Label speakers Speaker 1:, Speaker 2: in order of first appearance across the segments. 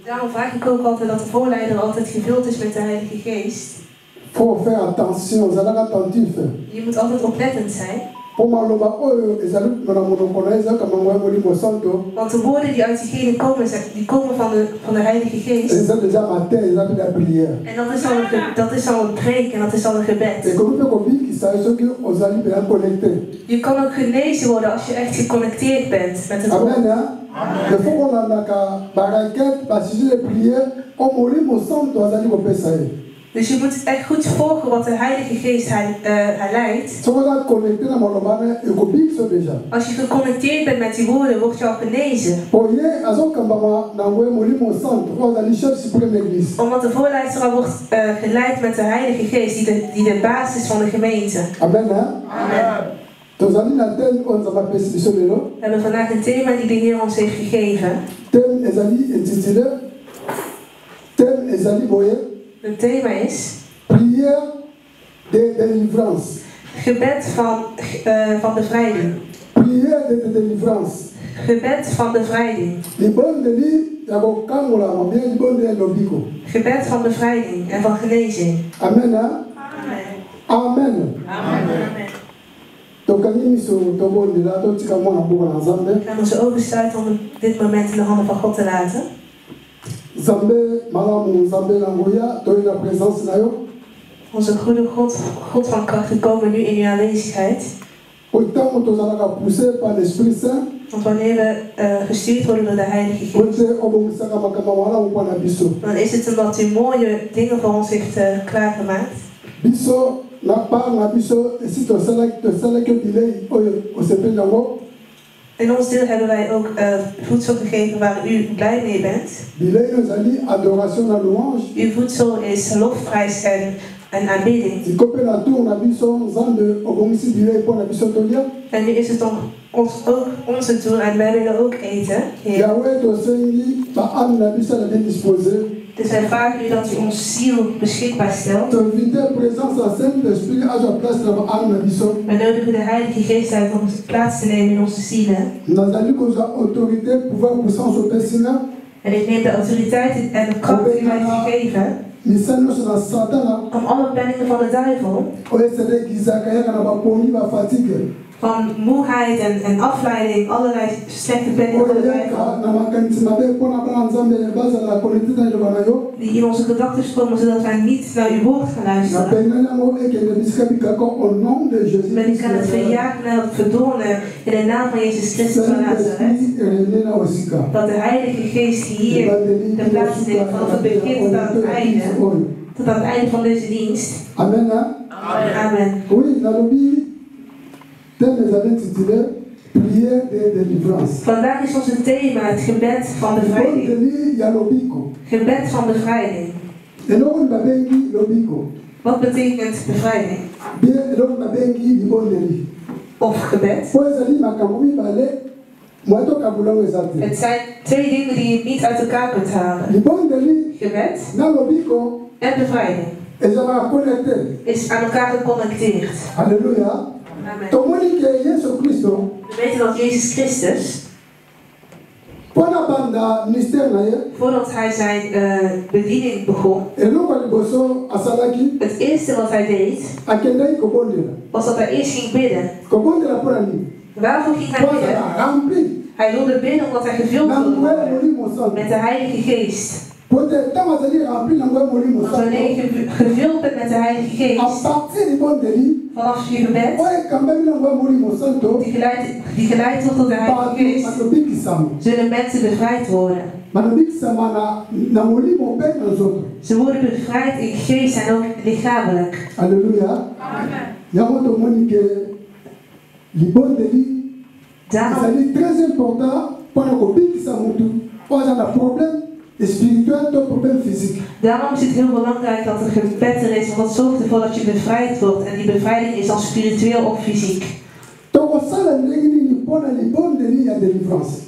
Speaker 1: Daarom vraag ik ook altijd dat de voorleider altijd gevuld is met de Heilige Geest.
Speaker 2: Faut faire attention, vous allez attentif.
Speaker 1: Je moet altijd oplettend zijn. Want de woorden die uit diegene komen, die komen van de Heilige Geest. En dat is al een preek en dat is al een gebed. Je kan ook genezen worden als je echt geconnecteerd bent met het woord. Dus je moet echt goed volgen wat de Heilige Geest hij leidt. Als je geconnecteerd bent met die woorden, word je al genezen. Omdat de voorleider al wordt geleid met de Heilige Geest, die de basis is van de gemeente.
Speaker 2: Amen.
Speaker 1: Amen.
Speaker 2: We
Speaker 1: hebben vandaag een thema die de Heer ons heeft gegeven. Het thema is
Speaker 2: prière de délivrance.
Speaker 1: Gebed van bevrijding.
Speaker 2: Prière de délivrance.
Speaker 1: Gebed van bevrijding. Gebed van bevrijding en van genezing.
Speaker 2: Amen.
Speaker 1: Amen.
Speaker 2: Amen.
Speaker 1: Amen.
Speaker 2: Ik
Speaker 1: ga onze ogen sluiten om dit moment in de handen van God te laten. Onze goede God, God van kracht, komen nu in uw aanwezigheid. Want wanneer we gestuurd worden door de Heilige Geest, dan is het omdat u mooie dingen voor ons heeft klaargemaakt. In ons deel hebben wij ook voedsel gegeven waar u blij mee bent. Uw voedsel is lofprijs en aanbidding. En nu is het ook onze toer en wij willen ook eten. Dus wij vragen u dat u ons ziel beschikbaar stelt. We nodigen de Heilige Geest uit om plaats te nemen in onze zielen. En ik neem de autoriteit en de kracht die u mij gegeven om alle penningen van de duivel, van moeheid en afleiding, allerlei slechte penningen van de duivel, die in onze gedachten komen zodat wij niet naar uw woord gaan luisteren. Maar ik kan het verjagen en het verdonen in de naam van Jezus Christus van Nazareth. Dat de Heilige Geest hier de plaats neemt vanaf het begin tot aan het einde. Tot aan het einde van deze dienst.
Speaker 2: Amen.
Speaker 1: Amen. Vandaag is ons thema het gebed van bevrijding. Gebed van bevrijding. Wat betekent bevrijding? Of gebed? Het zijn twee dingen die je niet uit elkaar kunt halen. Gebed en bevrijding is aan elkaar geconnecteerd.
Speaker 2: Halleluja.
Speaker 1: Amen. We weten dat Jezus Christus, voordat hij zijn bediening begon, het eerste wat hij deed, was dat hij eerst ging bidden. Waarvoor ging hij bidden? Hij wilde bidden omdat hij gevuld wilde worden met de Heilige Geest. Want wanneer je gevuld bent met de Heilige Geest, vanaf je gebed, die geleid wordt tot de Heilige Geest, zullen mensen bevrijd worden. Ze worden bevrijd in geest en ook lichamelijk.
Speaker 2: Halleluja.
Speaker 1: Amen. Daarom is het heel belangrijk dat er gebed er is, want dat zorgt ervoor dat je bevrijd wordt. En die bevrijding is dan spiritueel of fysiek.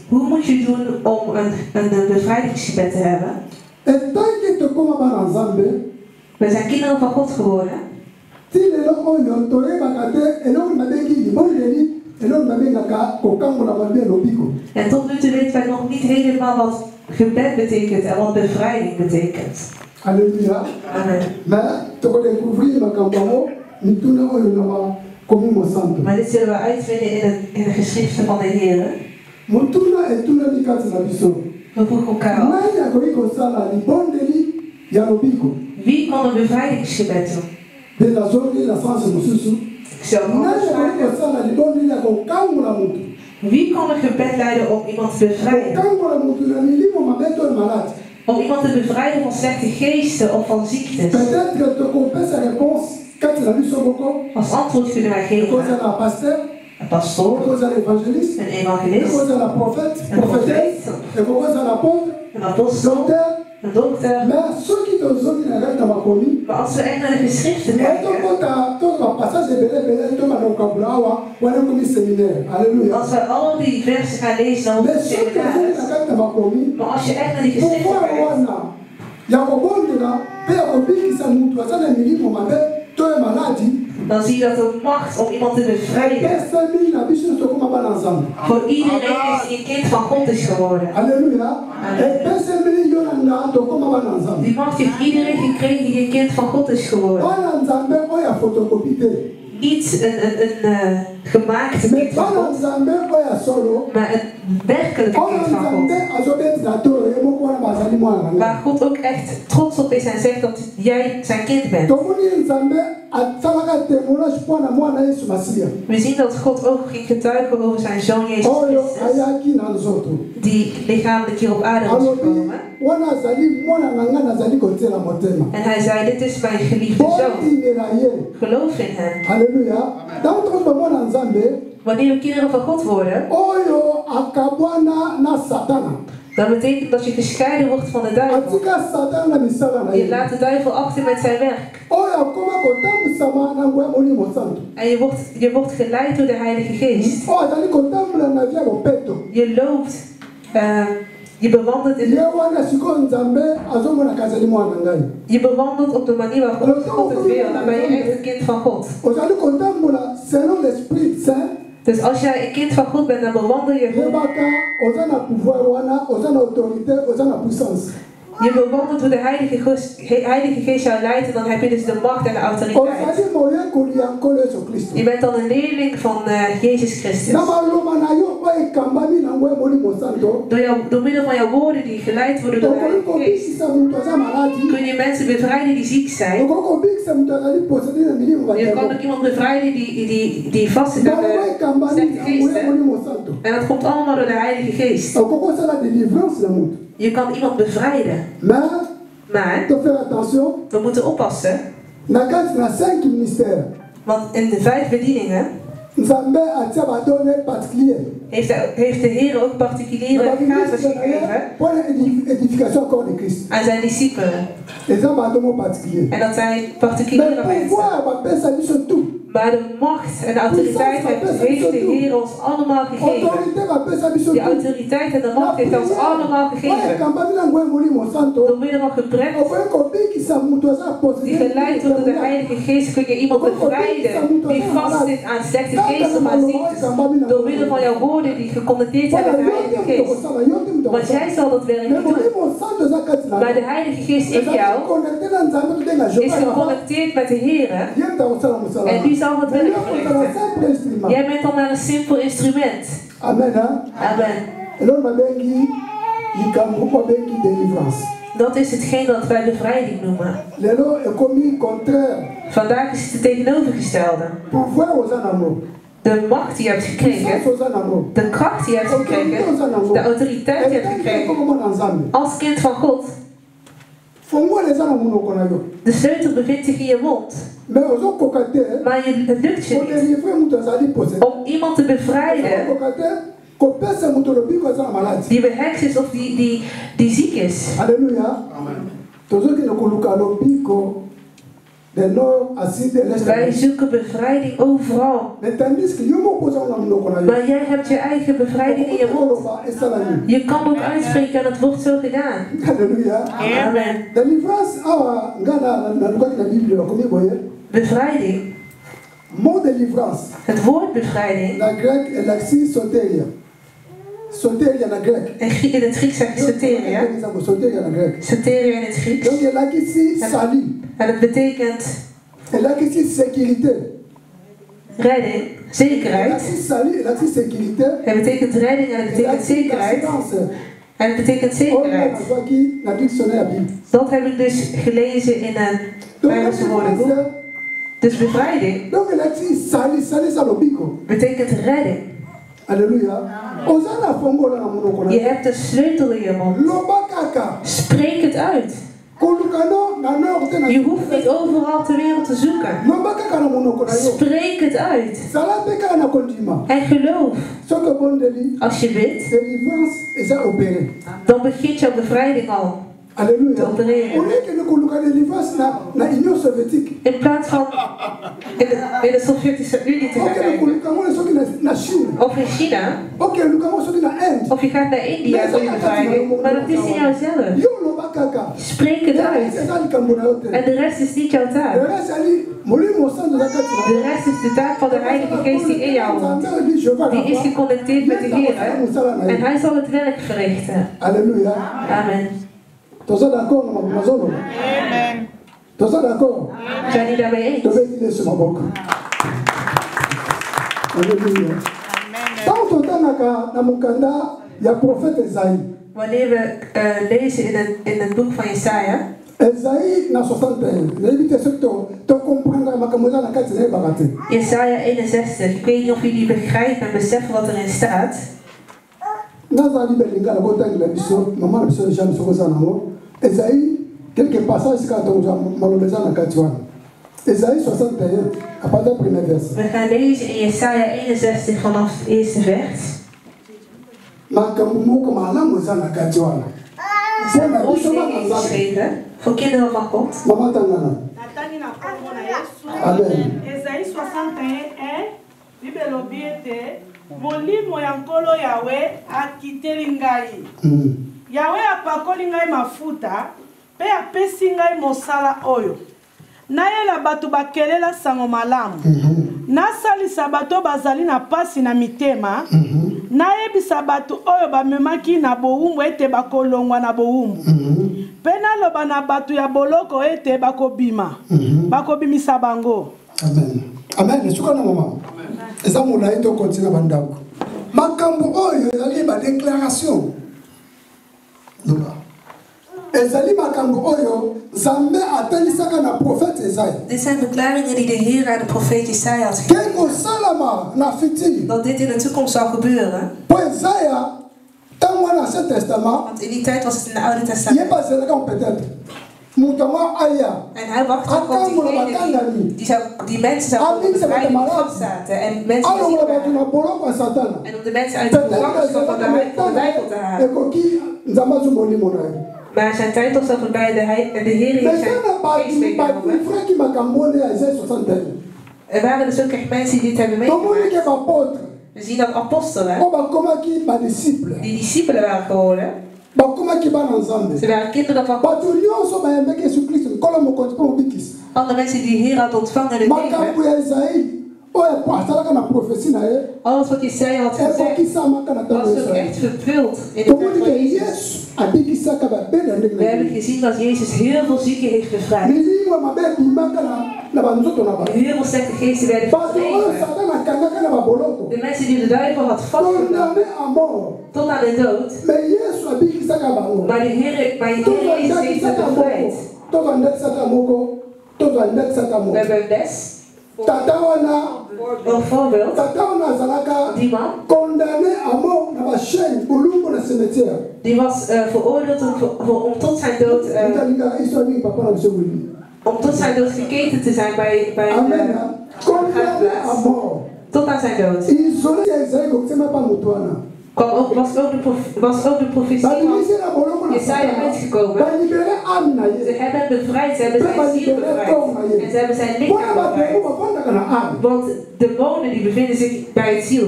Speaker 1: Hoe moet je doen om een bevrijdingsgebed te hebben? We zijn kinderen van God geworden. En tot nu toe weten wij nog niet helemaal wat gebed betekent en wat bevrijding betekent.
Speaker 2: Halleluja.
Speaker 1: Amen.
Speaker 2: Maar toch découvrir makambo mituna oyo na Komimo Santo.
Speaker 1: Maar dit zullen we uitvinden in de geschriften van de Heer.
Speaker 2: Mutuna etuna likati na biso.
Speaker 1: We vroegen elkaar af.
Speaker 2: Nani akoki kosala libondeli ya lobiko?
Speaker 1: Wie kan een bevrijdingsgebed doen?
Speaker 2: Mpe nazongi na sanse mosusu. Nani akoki kosala libondeli ya kokangola mutu?
Speaker 1: Wie kan een gebed leiden om iemand te bevrijden?
Speaker 2: Kokangola mutu na milimo mabe to malade.
Speaker 1: Om iemand te bevrijden van slechte geesten of van ziektes.
Speaker 2: Peut-être tokopesa réponse kati na biso moko.
Speaker 1: Als antwoord kunnen wij geven.
Speaker 2: Ekozala pasteur.
Speaker 1: Een pastoor.
Speaker 2: Ekozala évangéliste.
Speaker 1: Een evangelist.
Speaker 2: Ekozala prophète.
Speaker 1: Een profeet.
Speaker 2: Ekozala apôtre.
Speaker 1: Een apostel.
Speaker 2: Docteur.
Speaker 1: Een dokter.
Speaker 2: Mais soki tozongi na ngai na makomi.
Speaker 1: Maar als we echt naar de geschriften kijken. Als we al die versen gaan lezen, dan wordt het seminaris. Maar als je echt naar die geschriften kijkt, dan zie je dat de macht om iemand te bevrijden voor iedereen is die een kind van God is geworden.
Speaker 2: Halleluja.
Speaker 1: Die macht heeft iedereen gekregen die een kind van God is geworden. Niet een gemaakte kind van God, maar een werkelijke kind van God. Waar God ook echt trots op is en zegt dat jij zijn kind bent. We zien dat God ook ging getuigen over zijn zoon Jezus Christus, die lichamelijk hier op aarde was gekomen. En hij zei, dit is mijn geliefde zoon. Geloof in hem.
Speaker 2: Halleluja.
Speaker 1: Wanneer we kinderen van God worden, dan betekent dat je gescheiden wordt van de duivel. Je laat de duivel achter met zijn werk. En je wordt geleid door de Heilige Geest. Je loopt, je bewandelt in je bewandelt op de manier waarop God het wil. Dan ben je echt een kind van God. Dus als jij een kind van God bent, dan bewandel je goed. Je bewandelt hoe de Heilige Geest jou leidt en dan heb je dus de macht en de autoriteit. Je bent dan een leerling van Jezus Christus. Door middel van jouw woorden die geleid worden door de Heilige Geest, kun je mensen bevrijden die ziek zijn. Je kan ook iemand bevrijden die vast zit aan de slechte geesten. En dat komt allemaal door de Heilige Geest. Je kan iemand bevrijden. Maar we moeten oppassen. Want in de 5 bedieningen heeft de Heer ook particuliere gaven gegeven aan zijn discipelen. En dat zijn particuliere mensen. Maar de macht en de autoriteit heeft de Heer ons allemaal gegeven. Die autoriteit en de macht heeft ons allemaal gegeven. Door middel van gebed, die geleid wordt door de Heilige Geest, kun je iemand bevrijden die vast zit aan slechte geesten of aan ziektes. Door middel van jouw woorden die geconnecteerd zijn met de Heilige Geest. Want jij zal dat werk niet doen. Maar de Heilige Geest in jou is geconnecteerd met de Heer. En die zal het werk verrichten. Jij bent dan maar een simpel instrument.
Speaker 2: Amen.
Speaker 1: Amen. Dat is hetgeen dat wij bevrijding noemen. Vandaag is het het tegenovergestelde. De macht die je hebt gekregen, de kracht die je hebt gekregen, de autoriteit die je hebt gekregen als kind van God. De sleutel bevindt zich in je mond. Maar het lukt je niet om iemand te bevrijden die behekst is of die ziek is.
Speaker 2: Halleluja. Wij
Speaker 1: zoeken bevrijding overal. Maar jij hebt je eigen bevrijding in je mond. Je kan ook uitspreken en het wordt zo gedaan.
Speaker 2: Halleluja.
Speaker 1: Amen. Bevrijding. Het woord bevrijding. Soteria na Grek. In het Grieks zeg je soteria. Soteria in het Grieks. En het betekent Redding, zekerheid. Het betekent redding en het betekent zekerheid. En het betekent zekerheid. Dat heb ik dus gelezen in een Bijbelse woordenboek. Dus bevrijding betekent redding.
Speaker 2: Halleluja.
Speaker 1: Je hebt de sleutel in je mond. Spreek het uit. Je hoeft niet overal ter wereld te zoeken. Spreek het uit. En geloof. Als je bidt, dan begint jouw bevrijding al. Te opereren. In plaats van in de Sovjetische Unie te gaan kijken. Of in China. Of je gaat naar India voor je bevrijding. Maar dat is in jouzelf. Spreek het uit. En de rest is niet jouw taak. De rest is de taak van de Heilige Geest die in jou woont. Die is geconnecteerd met de Heer. En Hij zal het werk verrichten.
Speaker 2: Halleluja.
Speaker 1: Amen.
Speaker 2: Tous d'accord, Amen. Tous d'accord.
Speaker 1: Zijn jullie daarmee eens?
Speaker 2: Halleluja.
Speaker 1: Wanneer we lezen in het boek van Jesaja. Jesaja 61. Ik weet niet of jullie begrijpen en beseffen wat erin staat.
Speaker 2: Esaïe, quelques passages Esaïe 61, à partir du premier verset.
Speaker 1: We gaan lezen in Jesaja 61 vanaf het eerste vers. Voor kinderen van God.
Speaker 2: Amen.
Speaker 3: Esaïe 61, Molimo ya nkolo Yahweh akiteli ngai. Yahweh apakoli ngai mafuta, pe apesi ngai mosala oyo. Nayela bato bakelela sango malamu. Nasalisa bato bazali na pasi na mitema. Nayebisa bato oyo bamemaki na bowumbu ete bakolongwa na bowumbu. Pe naloba na bato ya boloko ete bakobima. Bakobimisa bango.
Speaker 2: Amen. Amen. Sukana mama. Eza mula ito kontina bandako. Makambo oyo ezali ba déclaration. Loba. Ezali makambo oyo Zambe atalisaka na prophète Esaïe.
Speaker 1: Dit zijn verklaringen die de Heer aan de profeet Jesaja had gegeven.
Speaker 2: Keko salama na fiti.
Speaker 1: Dat dit in de toekomst zou gebeuren.
Speaker 2: Po Esaïe tango na Ancien Testament.
Speaker 1: Want in die tijd was het in het Oude Testament.
Speaker 2: Je pas zeleka peut-être. Mutama aya.
Speaker 1: En hij wachtte op die mensen zouden bevrijden die vastzaten. En mensen die ziek waren. En om de mensen uit de gevangenschap van de duivel te halen. Maar zijn tijd was al voorbij en de Heer heeft zijn geest meegenomen. Er waren dus ook echt mensen die dit hebben meegemaakt. We zien dat apostelen, die discipelen waren geworden. Ze waren kinderen van God. Alle mensen die de Heer had ontvangen in het leven. Alles wat Jesaja had gezegd, was ook echt vervuld in de tijd van Jezus. We hebben gezien dat Jezus heel veel zieken heeft bevrijd. Heel veel slechte geesten werden verdreven. De mensen die de duivel had vastgenomen tot aan de dood. Maar de Heer Jezus heeft het bevrijd. We hebben een les. Een voorbeeld. Die man. Die was veroordeeld om tot zijn dood. Om tot zijn dood geketen te zijn bij tot aan zijn dood. Was ook de profetie van Jesaja uitgekomen. Ze hebben hem bevrijd, ze hebben zijn ziel bevrijd. En ze hebben zijn lichaam bevrijd. Want demonen die bevinden zich bij het ziel.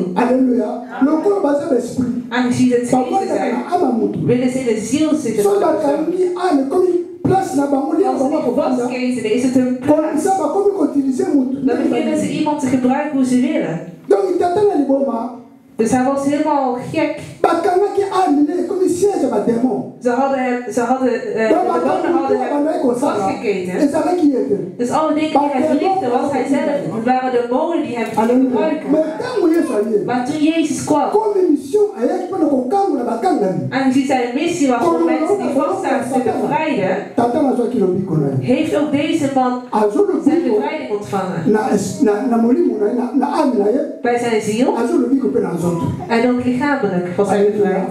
Speaker 1: Aangezien het geesten zijn, willen ze in de ziel zitten. Als ze niet vastketenen, is het hun plaats. Dan beginnen ze iemand te gebruiken hoe ze willen. Dus hij was helemaal gek. Ze hadden hem vastgeketen. Dus alle dingen die hij verlichtte, was hij zelf, waren demonen die hem gebruiken. Maar toen Jezus kwam, aangezien zijn missie was om mensen die vaststaan te bevrijden, heeft ook deze man zijn bevrijding ontvangen. Bij zijn ziel en ook lichamelijk was hij bevrijd.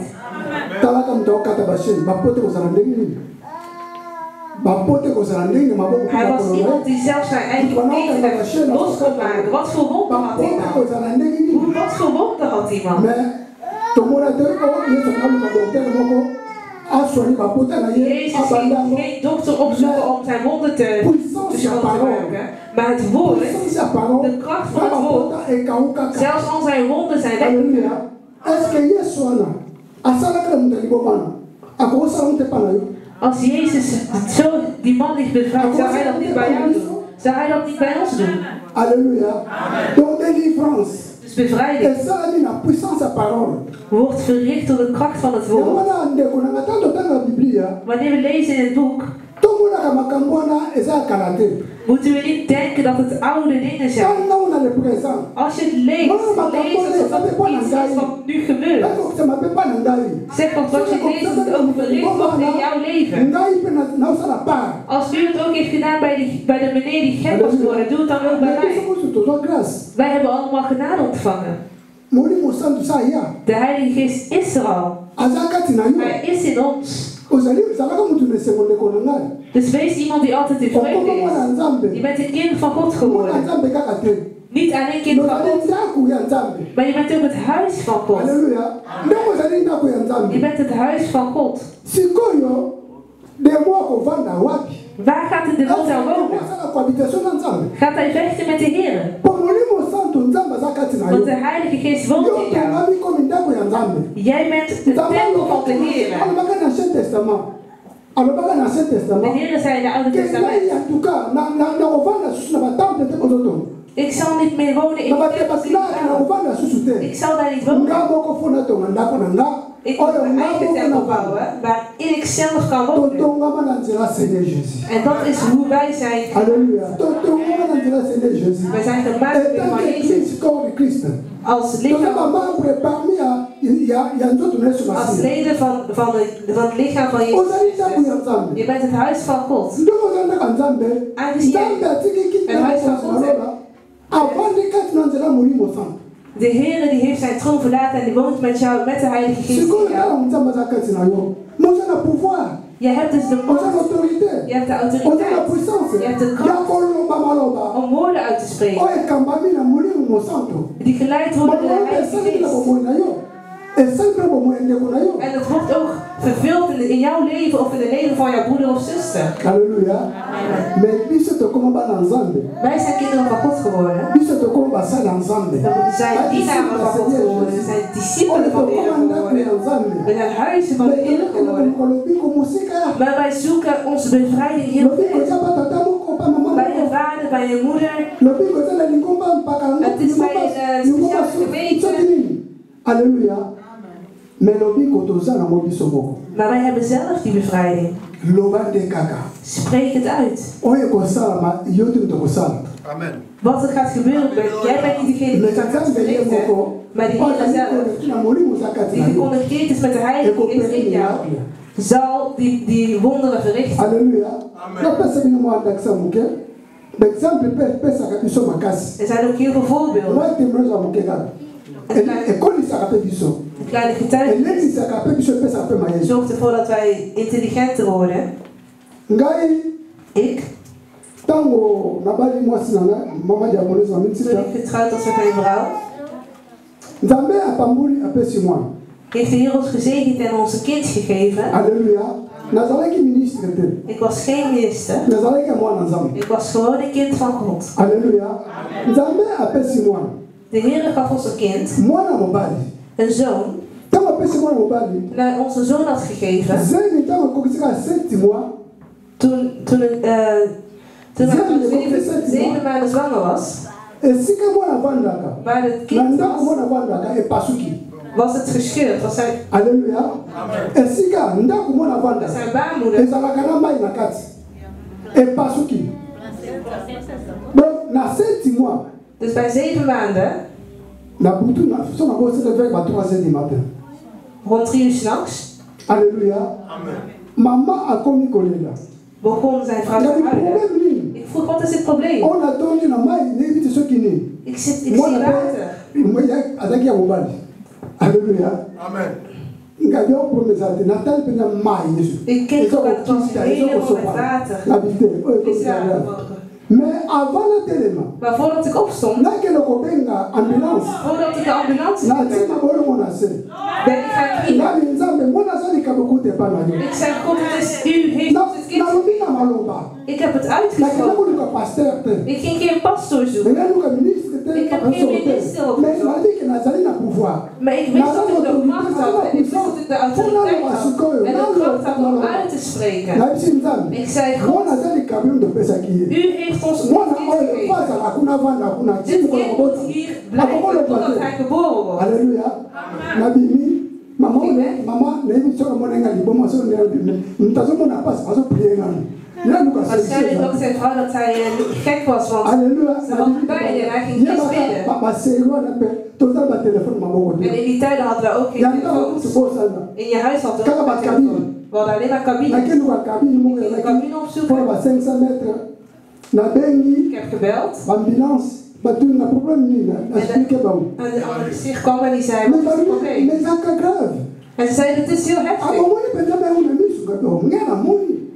Speaker 1: Hij was iemand die zelfs zijn eigen eten los kon maken. Wat voor wonden had die man? Wat voor wonden had die man? Jezus ging geen dokter opzoeken om zijn wonden te maken. Maar het woord, de kracht van het woord, zelfs al zijn wonden zijn weg. Als Jezus zo die man niet bevrijdt, zou hij dat niet bij jou doen? Zou hij dat niet bij ons doen?
Speaker 2: Halleluja. Donc délivrance.
Speaker 1: Dus bevrijding wordt verricht door de kracht van het woord. Wanneer we lezen in het boek, moeten we niet denken dat het oude dingen zijn. Als je het leest alsof het iets is wat nu gebeurt. Zeg want wat je leest dat het ook verricht wordt in jouw leven. Als u het ook heeft gedaan bij de meneer die gek was geworden, doe het dan ook bij mij. Wij hebben allemaal genade ontvangen. De Heilige Geest is er al. Hij is in ons. Dus wees iemand die altijd tevreden is. Je bent een kind van God geworden. Niet alleen kind van God, maar je bent ook het huis van God. Je bent het huis van God. Waar gaat de demon nou wonen? Gaat hij vechten met de Heer? Want de Heilige Geest woont in jou. Jij bent de tempel van de Heer. De Heer zei in het Oude Testament: ik zal niet meer wonen in de tempel. Ik zal daar niet wonen. Ik moet mijn eigen tempel bouwen waarin ik zelf kan wonen. En dat is hoe wij zijn. Wij zijn gemaakt van Jezus. Als lichaam. Als leden van het lichaam van Jezus. Je bent het huis van God. Aangezien jij het huis van God hebt. De Heer die heeft zijn troon verlaten en die woont met jou, met de Heilige Geest in jou. Je hebt dus de macht, je hebt de autoriteit, je hebt de kracht om woorden uit te spreken. Die geleid worden door de Heilige Geest. En het wordt ook vervuld in jouw leven of in het leven van jouw broeder of zuster.
Speaker 2: Halleluja.
Speaker 1: Wij zijn kinderen van God geworden. We zijn dienaren van God geworden. We zijn discipelen van de Heer geworden. We zijn huizen van de Heer geworden. Maar wij zoeken onze bevrijding heel ver. Bij je vader, bij je moeder. Het is bij een speciale gemeente.
Speaker 2: Halleluja.
Speaker 1: Maar wij hebben zelf die bevrijding. Spreek het uit.
Speaker 2: Amen.
Speaker 1: Wat er gaat gebeuren, jij bent niet degene die het gaat verrichten, maar de Heer zelf, die geconnecteerd is met de Heilige Geest in jou, zal die wonderen verrichten.
Speaker 2: Halleluja.
Speaker 1: Er zijn ook heel veel voorbeelden. Een kleine getuigenis zorgt ervoor dat wij intelligenter worden. Ik, toen ik getrouwd was met mijn vrouw, heeft de Heer ons gezegend en ons een kind gegeven.
Speaker 2: Halleluja.
Speaker 1: Ik was geen minister. Ik was gewoon een kind van God.
Speaker 2: Halleluja.
Speaker 1: De Heer gaf ons een kind, een zoon. En onze zoon had gegeven. Toen hij 7 maanden zwanger was, Waar het kind was het gescheurd. Was zijn,
Speaker 2: Alléluia.
Speaker 1: dat zijn baarmoeder. Dus bij 7 maanden, rond 3 uur 's nachts,
Speaker 2: Alléluia. Mama a commis kolela.
Speaker 1: begon zijn vrouw te huilen. Ik vroeg, wat is het probleem?
Speaker 2: On a tourné na mai, nevite sokini.
Speaker 1: Ik zie water.
Speaker 2: Alléluia. Amen. Ngadio promesate natal pena mai Yesu.
Speaker 1: Ik keek ook aan het was helemaal met water.
Speaker 2: Mais avant le téléma.
Speaker 1: Maar voordat ik opstond,
Speaker 2: là que le cobenga ambulance.
Speaker 1: Voordat ik de ambulance
Speaker 2: na tima bolo mona se.
Speaker 1: Ben ik gaan kiezen.
Speaker 2: Na binzambe mona sa likabukute pa na yo.
Speaker 1: Ik zei, God, het is u heeft het kind. Ik heb het uitgesproken. Ik ging geen pastoor zoeken. Ik heb geen minister opgezocht. Maar ik wist dat ik de macht had. En ik wist dat ik de autoriteit had. En de kracht had om uit te spreken. Ik zei, God, u heeft ons een kind gegeven. Dit kind moet hier blijven totdat hij geboren wordt.
Speaker 2: Halleluja. Mama, neem zo monenga libomo zo mtazomona pas azo prier.
Speaker 1: Waarschijnlijk ook zijn vrouw dat hij gek was, want ze was bij en hij ging niet bidden. En in die tijden hadden we ook geen telefoons. In je huis hadden we ook geen telefoon. We hadden alleen maar cabines. Ik ging een cabine opzoeken. Ik heb gebeld.
Speaker 2: Maar toen een probleem niet,
Speaker 1: en de andere gezicht kwam en die zei, wat is het probleem? En ze zeiden, het is heel heftig.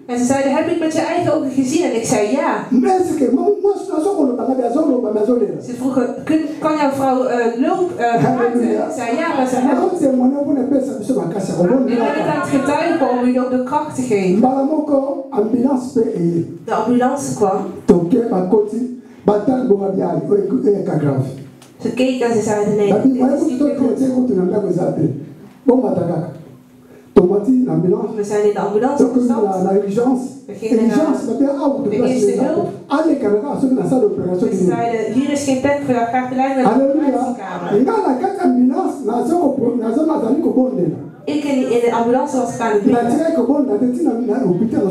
Speaker 1: En ze zeiden, heb ik met je eigen ogen gezien? En ik zei, ja. Ze vroegen, kan jouw vrouw praten? Ik zei, ja, maar ze helpt. Ik ben het aan het getuigen om u ook de kracht te geven. De ambulance kwam. Ze keek en ze zeiden, nee, dit is niet meer goed. We zijn in de ambulance gestapt. We gingen naar de eerste hulp. Ze zeiden, hier is geen plek voor jou, ga gelijk naar de operatiekamer. Ik in de ambulance was aan het bidden.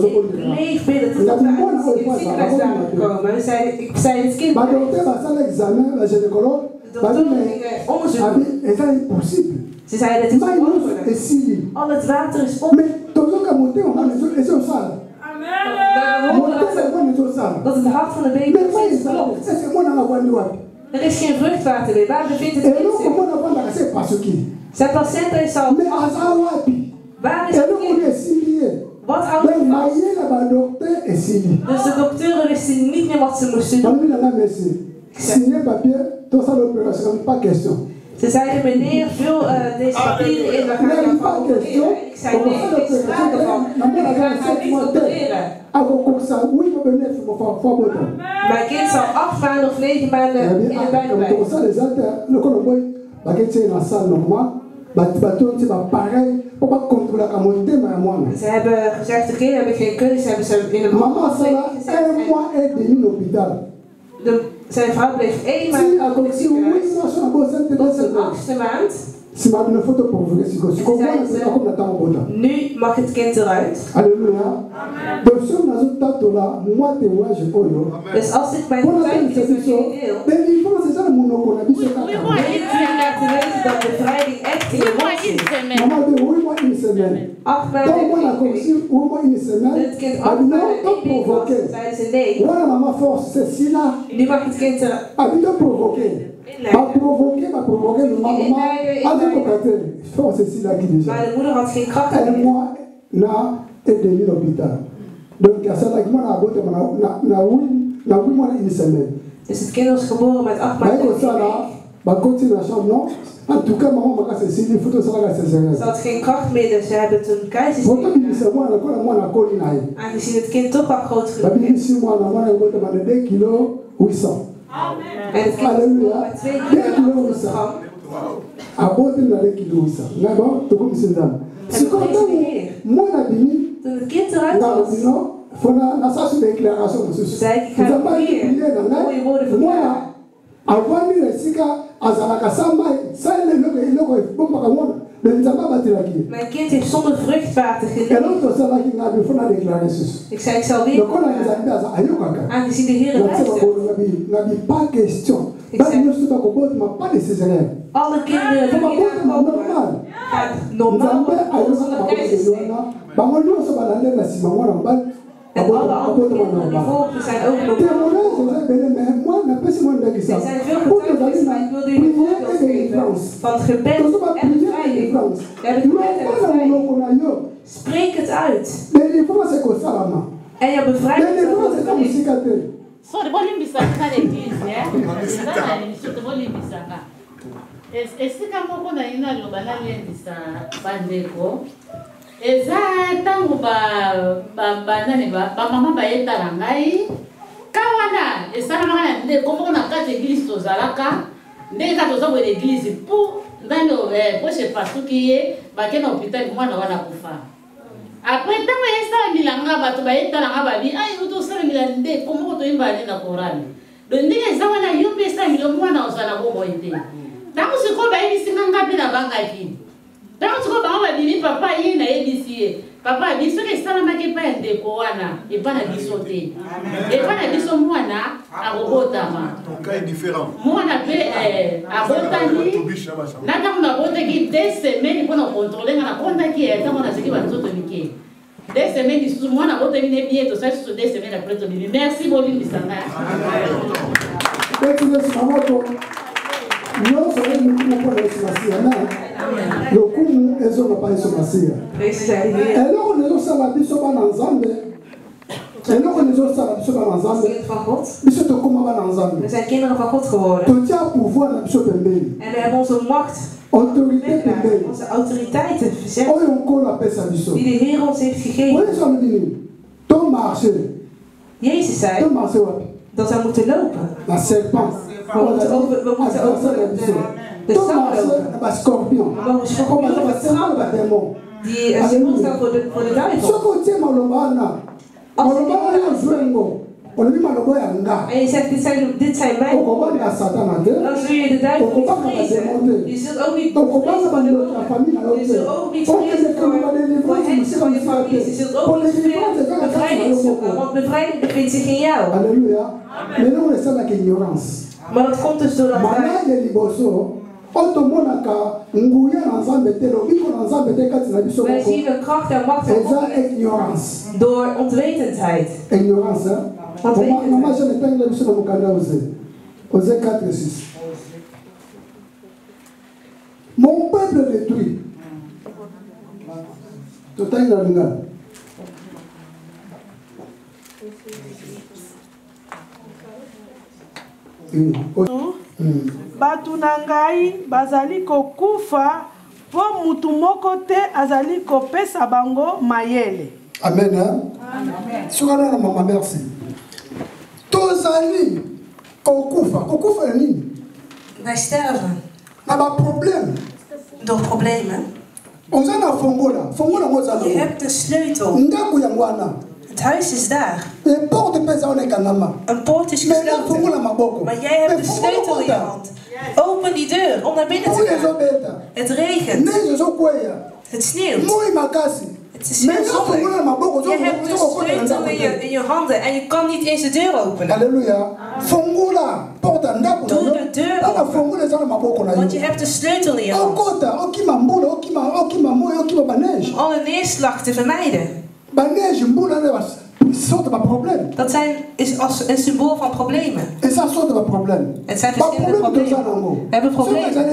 Speaker 1: Ik bleef bidden totdat we uit het ziekenhuis waren gekomen. Ik zei, het kind... De dokter ging onderzoek doen. Ze zeiden, het is onmogelijk. Al het water is op. We horen dat het hart van de baby steeds klopt. Er is geen vruchtwater meer. Waar bevindt het kind zich? Zijn placenta is al... Waar is het kind? Wat houdt het vast? Dus de doktoren wisten niet meer wat ze moesten doen. Ze zeiden, meneer, vul deze papieren in, we gaan jou van opereren. Ik zei, nee, er is sprake van. Ik ga haar niet opereren. Mijn kind zal 8 maanden of 9 maanden in de buik blijven. Ze hebben gezegd, oké, we hebben geen keuze, ze hebben ze in een zijn vrouw bleef 1 maand in het ziekenhuis tot zijn 8e maand. Nu mag het kind eruit.
Speaker 2: Alléluia.
Speaker 1: Dus als ik mijn getuigenis met jullie deel, ben ik naar te weten dat bevrijding echt in je mond zit. 8 maanden in het kind 8 maanden in was, zeiden ze nee. Nu mag het kind eruit. Maar de moeder had geen kracht meer. Dus het kind was geboren met 8 maanden. Ze had geen kracht meer, dus ze hebben toen keizersnee gedaan. Aangezien het kind toch wel groot genoeg is. En het kind was met 2 kilo en 800 gram. Toen het kind eruit was, zei ik ga nog meer mooie woorden verklaren.
Speaker 2: avant de sika azalaka samba ça le bomba kamona le nzamba batiraki
Speaker 1: mijn kind heeft zonder vruchtbaar
Speaker 2: et l'autre ça va qui n'a de fond à déclarer ceci
Speaker 1: ik zei ik zal weer aangezien de Heer
Speaker 2: luistert pas question pas de Césarien
Speaker 1: alle kinderen die hier komen gaat normaal worden zonder keizersnee. En alle andere kinderen die volgen zijn ook normaal. Er zijn veel getuigenissen, maar ik wilde jullie een voorbeeld geven van het gebed en bevrijding. We hebben gebed en bevrijding. Spreek het uit. En je bevrijding is
Speaker 4: So the volume is like l'église, yeah. The volume is like. Esika moko na ina loba na lendisa bandeko. Eza tango nani ba mama ba yetala ngai. Kawana esala maka nde komoko na kati église tozalaka. Nde ka toza bo l'église pour ndano poche pasukiye bakena hôpital mwana wana kufa. Après tango esala milanga bato ba yetala nga babi ai uto sala milanga nde komoko to imba ni na Qur'an. Donde eza wana yombe esala milanga mwana ozala bo boyete. Tango siko ba ibisi nganga pena banga ki. Tango siko ba wa bini papa yi na ibisi papa biso ke sala make pa ndeko wana e pa na biso te. E pa na biso mwana agobota ma.
Speaker 5: Ton cas est différent.
Speaker 4: Mwana pe abotani. Na tango na bota ki 2 semaines pour na contrôler na konta ki tango na siki ba nzoto mike. 2 semaines sous mwana botani ne bien to ça sur 2 semaines après to bibi. Merci Bolim Bisanga.
Speaker 2: Non, c'est vrai que nous ne pouvons pas le kumu ezo na pa eso masia. Alors on est ça la biso ba nzambe. Alors on est ça la biso ba nzambe. Biso to koma ba nzambe.
Speaker 1: We zijn kinderen van God geworden.
Speaker 2: To tia pouvoir na biso pembeni.
Speaker 1: En we hebben onze macht.
Speaker 2: Autoriteit pembeni.
Speaker 1: Onze autoriteiten verzet.
Speaker 2: Oyo nkola pesa biso.
Speaker 1: Die de Heer ons heeft gegeven.
Speaker 2: Oyo so ndini. To marcher.
Speaker 1: Jezus zei.
Speaker 2: To marcher wapi?
Speaker 1: Dat we moeten lopen.
Speaker 2: La serpent.
Speaker 1: We moeten over de stam lopen.
Speaker 2: La scorpion.
Speaker 1: We mogen schorpioenen vertrappen. Die symbool staat voor de duivel. En je zegt, dit zijn mijn woorden. Dan zul je de duivel niet vrezen. Je zult ook niet vrezen voor de woorden. Je zult ook niet vrezen voor heksen van je familie. Je zult ook niet vrezen bevrijding zoeken. Want bevrijding bevindt zich in jou.
Speaker 2: Halleluja.
Speaker 1: Maar dat komt dus doordat wij... Wij zien de kracht en macht van God door onwetendheid.
Speaker 2: Ignorance, hein? Maman, je ne peux pas le Mukanda Osée 4 et 6. Mon peuple détruit. Tout est dans le gars.
Speaker 3: Batu na ngai bazali kokufa po mutu moko te azali kopesa bango mayele.
Speaker 2: Amen. Amen. Soukana maman, merci. Tozali kokufa. Kokufa ni nini?
Speaker 1: Wij sterven.
Speaker 2: Na ba probleem.
Speaker 1: Door problemen.
Speaker 2: Onze na fongola. Fongola ngozala.
Speaker 1: Je hebt de sleutel.
Speaker 2: Ndaku ya ngwana.
Speaker 1: Het huis is daar.
Speaker 2: Een poort pesa one kanama.
Speaker 1: Een poort is gesloten. Maar jij hebt de sleutel in je hand. Open die deur om naar binnen te gaan. Het regent. Het sneeuwt. Het is heel zonnig. Je hebt de sleutel in je handen en je kan niet eens de deur openen.
Speaker 2: Halleluja.
Speaker 1: Doe de deur open. Want je hebt de sleutel in je hand. Om alle neerslag te vermijden. Dat is als een symbool van problemen. Het zijn verschillende problemen. We hebben problemen.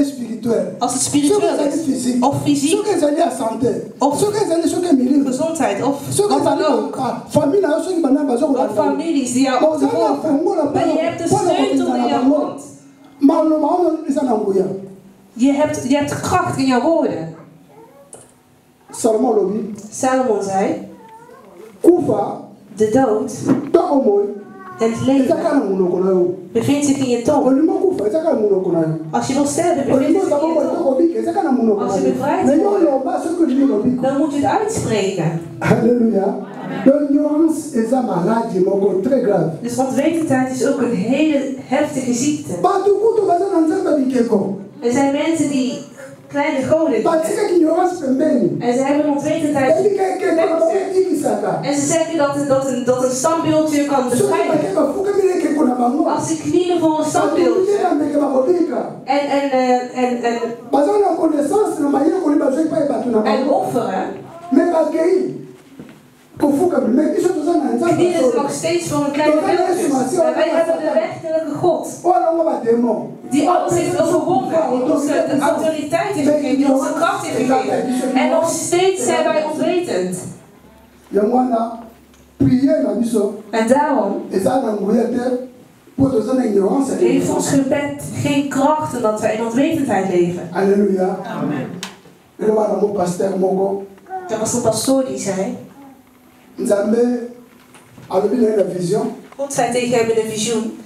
Speaker 1: Als het spiritueel is, of fysiek, of gezondheid, of wat dan ook. Wat families die jou achtervolgen. Maar je hebt de sleutel in jouw hand. Je hebt kracht in jouw woorden.
Speaker 2: Salomon
Speaker 1: zei,
Speaker 2: Kufa,
Speaker 1: de dood, Het leven bevindt zich in je tong. Als je wil sterven, bevindt het zich in je tong. Als je bevrijd wordt, dan moet je het uitspreken.
Speaker 2: Halleluja.
Speaker 1: Dus onwetendheid is ook een hele heftige ziekte. Er zijn mensen die kleine goden en ze hebben onwetendheid. En ze zeggen dat een standbeeldje kan bevrijden. Als ze knielen voor een standbeeldje en offeren, knielen ze nog steeds voor een kleine beeldje. Maar wij hebben de werkelijke God die alles heeft overwonnen, die ons de autoriteit heeft gegeven, die ons de kracht heeft gegeven. En nog steeds zijn wij onwetend. En daarom heeft ons gebed geen kracht omdat wij in onwetendheid leven.
Speaker 2: Halleluja.
Speaker 3: Amen.
Speaker 1: Er was een pastoor die zei, God zei tegen hem in een visioen.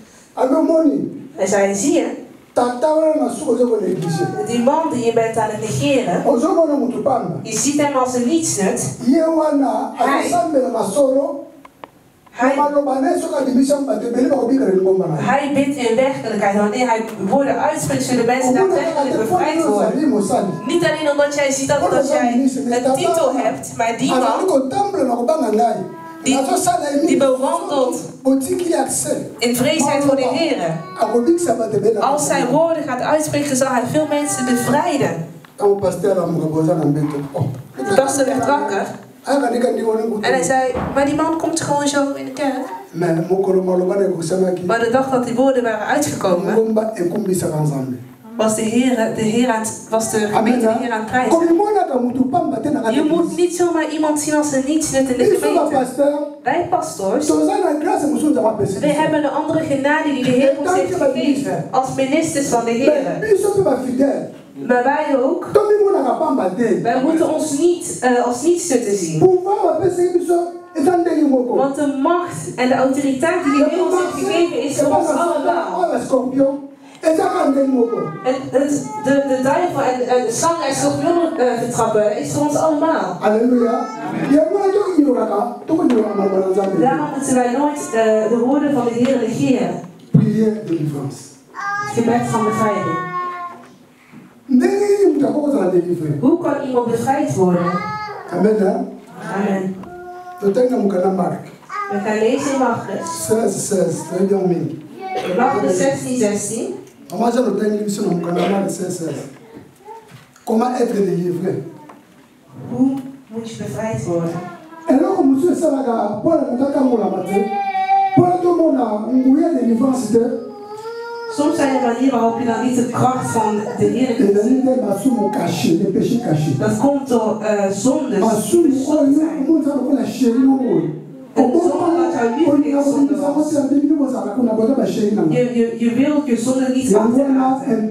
Speaker 1: Hij zei, zie je, die man die je bent aan het negeren, je ziet hem als een nietsnut. Hij bidt in werkelijkheid. Wanneer hij woorden uitspreekt, zullen mensen daadwerkelijk bevrijd worden. Niet alleen omdat jij ziet dat jij een titel hebt, maar die man die bewandelt in vreesheid voor de Heer. Als hij woorden gaat uitspreken, zal hij veel mensen bevrijden. De pastor werd wakker. En hij zei, maar die man komt gewoon zo in de kerk. Maar de dag dat die woorden waren uitgekomen, was de gemeente de Heer aan het prijzen. Je moet niet zomaar iemand zien als een nietsnut in de gemeente. Wij pastors, wij hebben een andere genade die de Heer ons heeft gegeven. Als ministers van de Heer. Maar wij ook. Wij moeten ons niet als nietsnutten zien. Want de macht en de autoriteit die de Heer ons heeft gegeven is voor ons allemaal. De duivel en de slang en schorpioenen vertrappen is voor ons allemaal.
Speaker 2: Halleluja.
Speaker 1: Daarom moeten wij nooit de woorden van de Heer negeren. Gebed van bevrijding. Hoe kan iemand bevrijd worden?
Speaker 2: Amen.
Speaker 1: Amen. We gaan lezen in Marcus.
Speaker 2: 16.
Speaker 1: Marcus 16.
Speaker 2: Comment être délivré?
Speaker 1: Hoe moet je bevrijd worden?
Speaker 2: En alors, monsieur Salaga, pour le
Speaker 1: soms zijn er manieren waarop je dan niet de kracht van de Heer kunt zien. Dat komt door zonde. En zonder dat jouw liefde zonde was. Je wilt je zonde niet achterlaten.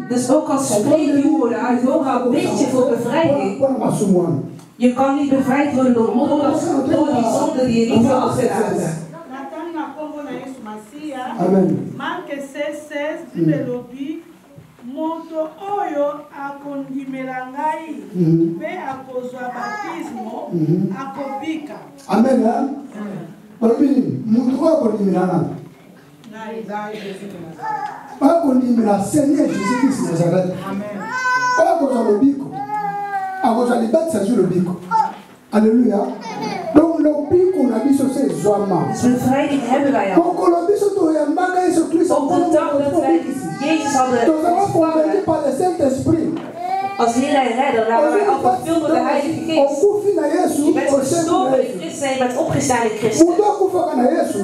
Speaker 1: Dus ook als spreek je woorden uit, ook bid je voor bevrijding. Je kan niet bevrijd worden door die zonde die je niet wil achterlaten.
Speaker 2: Amen.
Speaker 3: Marque 16, Bibelobi, moto oyo akondimela ngai, pe akozwa baptismo, akobika.
Speaker 2: Amen. Amen. Moto oyo akondimela ngai. Akondimela Seigneur Jésus-Christ de Nazareth.
Speaker 3: Amen.
Speaker 2: Oyo akozwa lobiko. Akozwa libatisa zu lobiko. Alléluia. Donc le biko na biso se zwama.
Speaker 1: Dus bevrijding hebben wij al. Op de dag dat wij Jezus hadden als Heer en Redder, waren wij al vervuld door de Heilige Geest. Je bent gestorven in Christus en je bent opgestaan in Christus.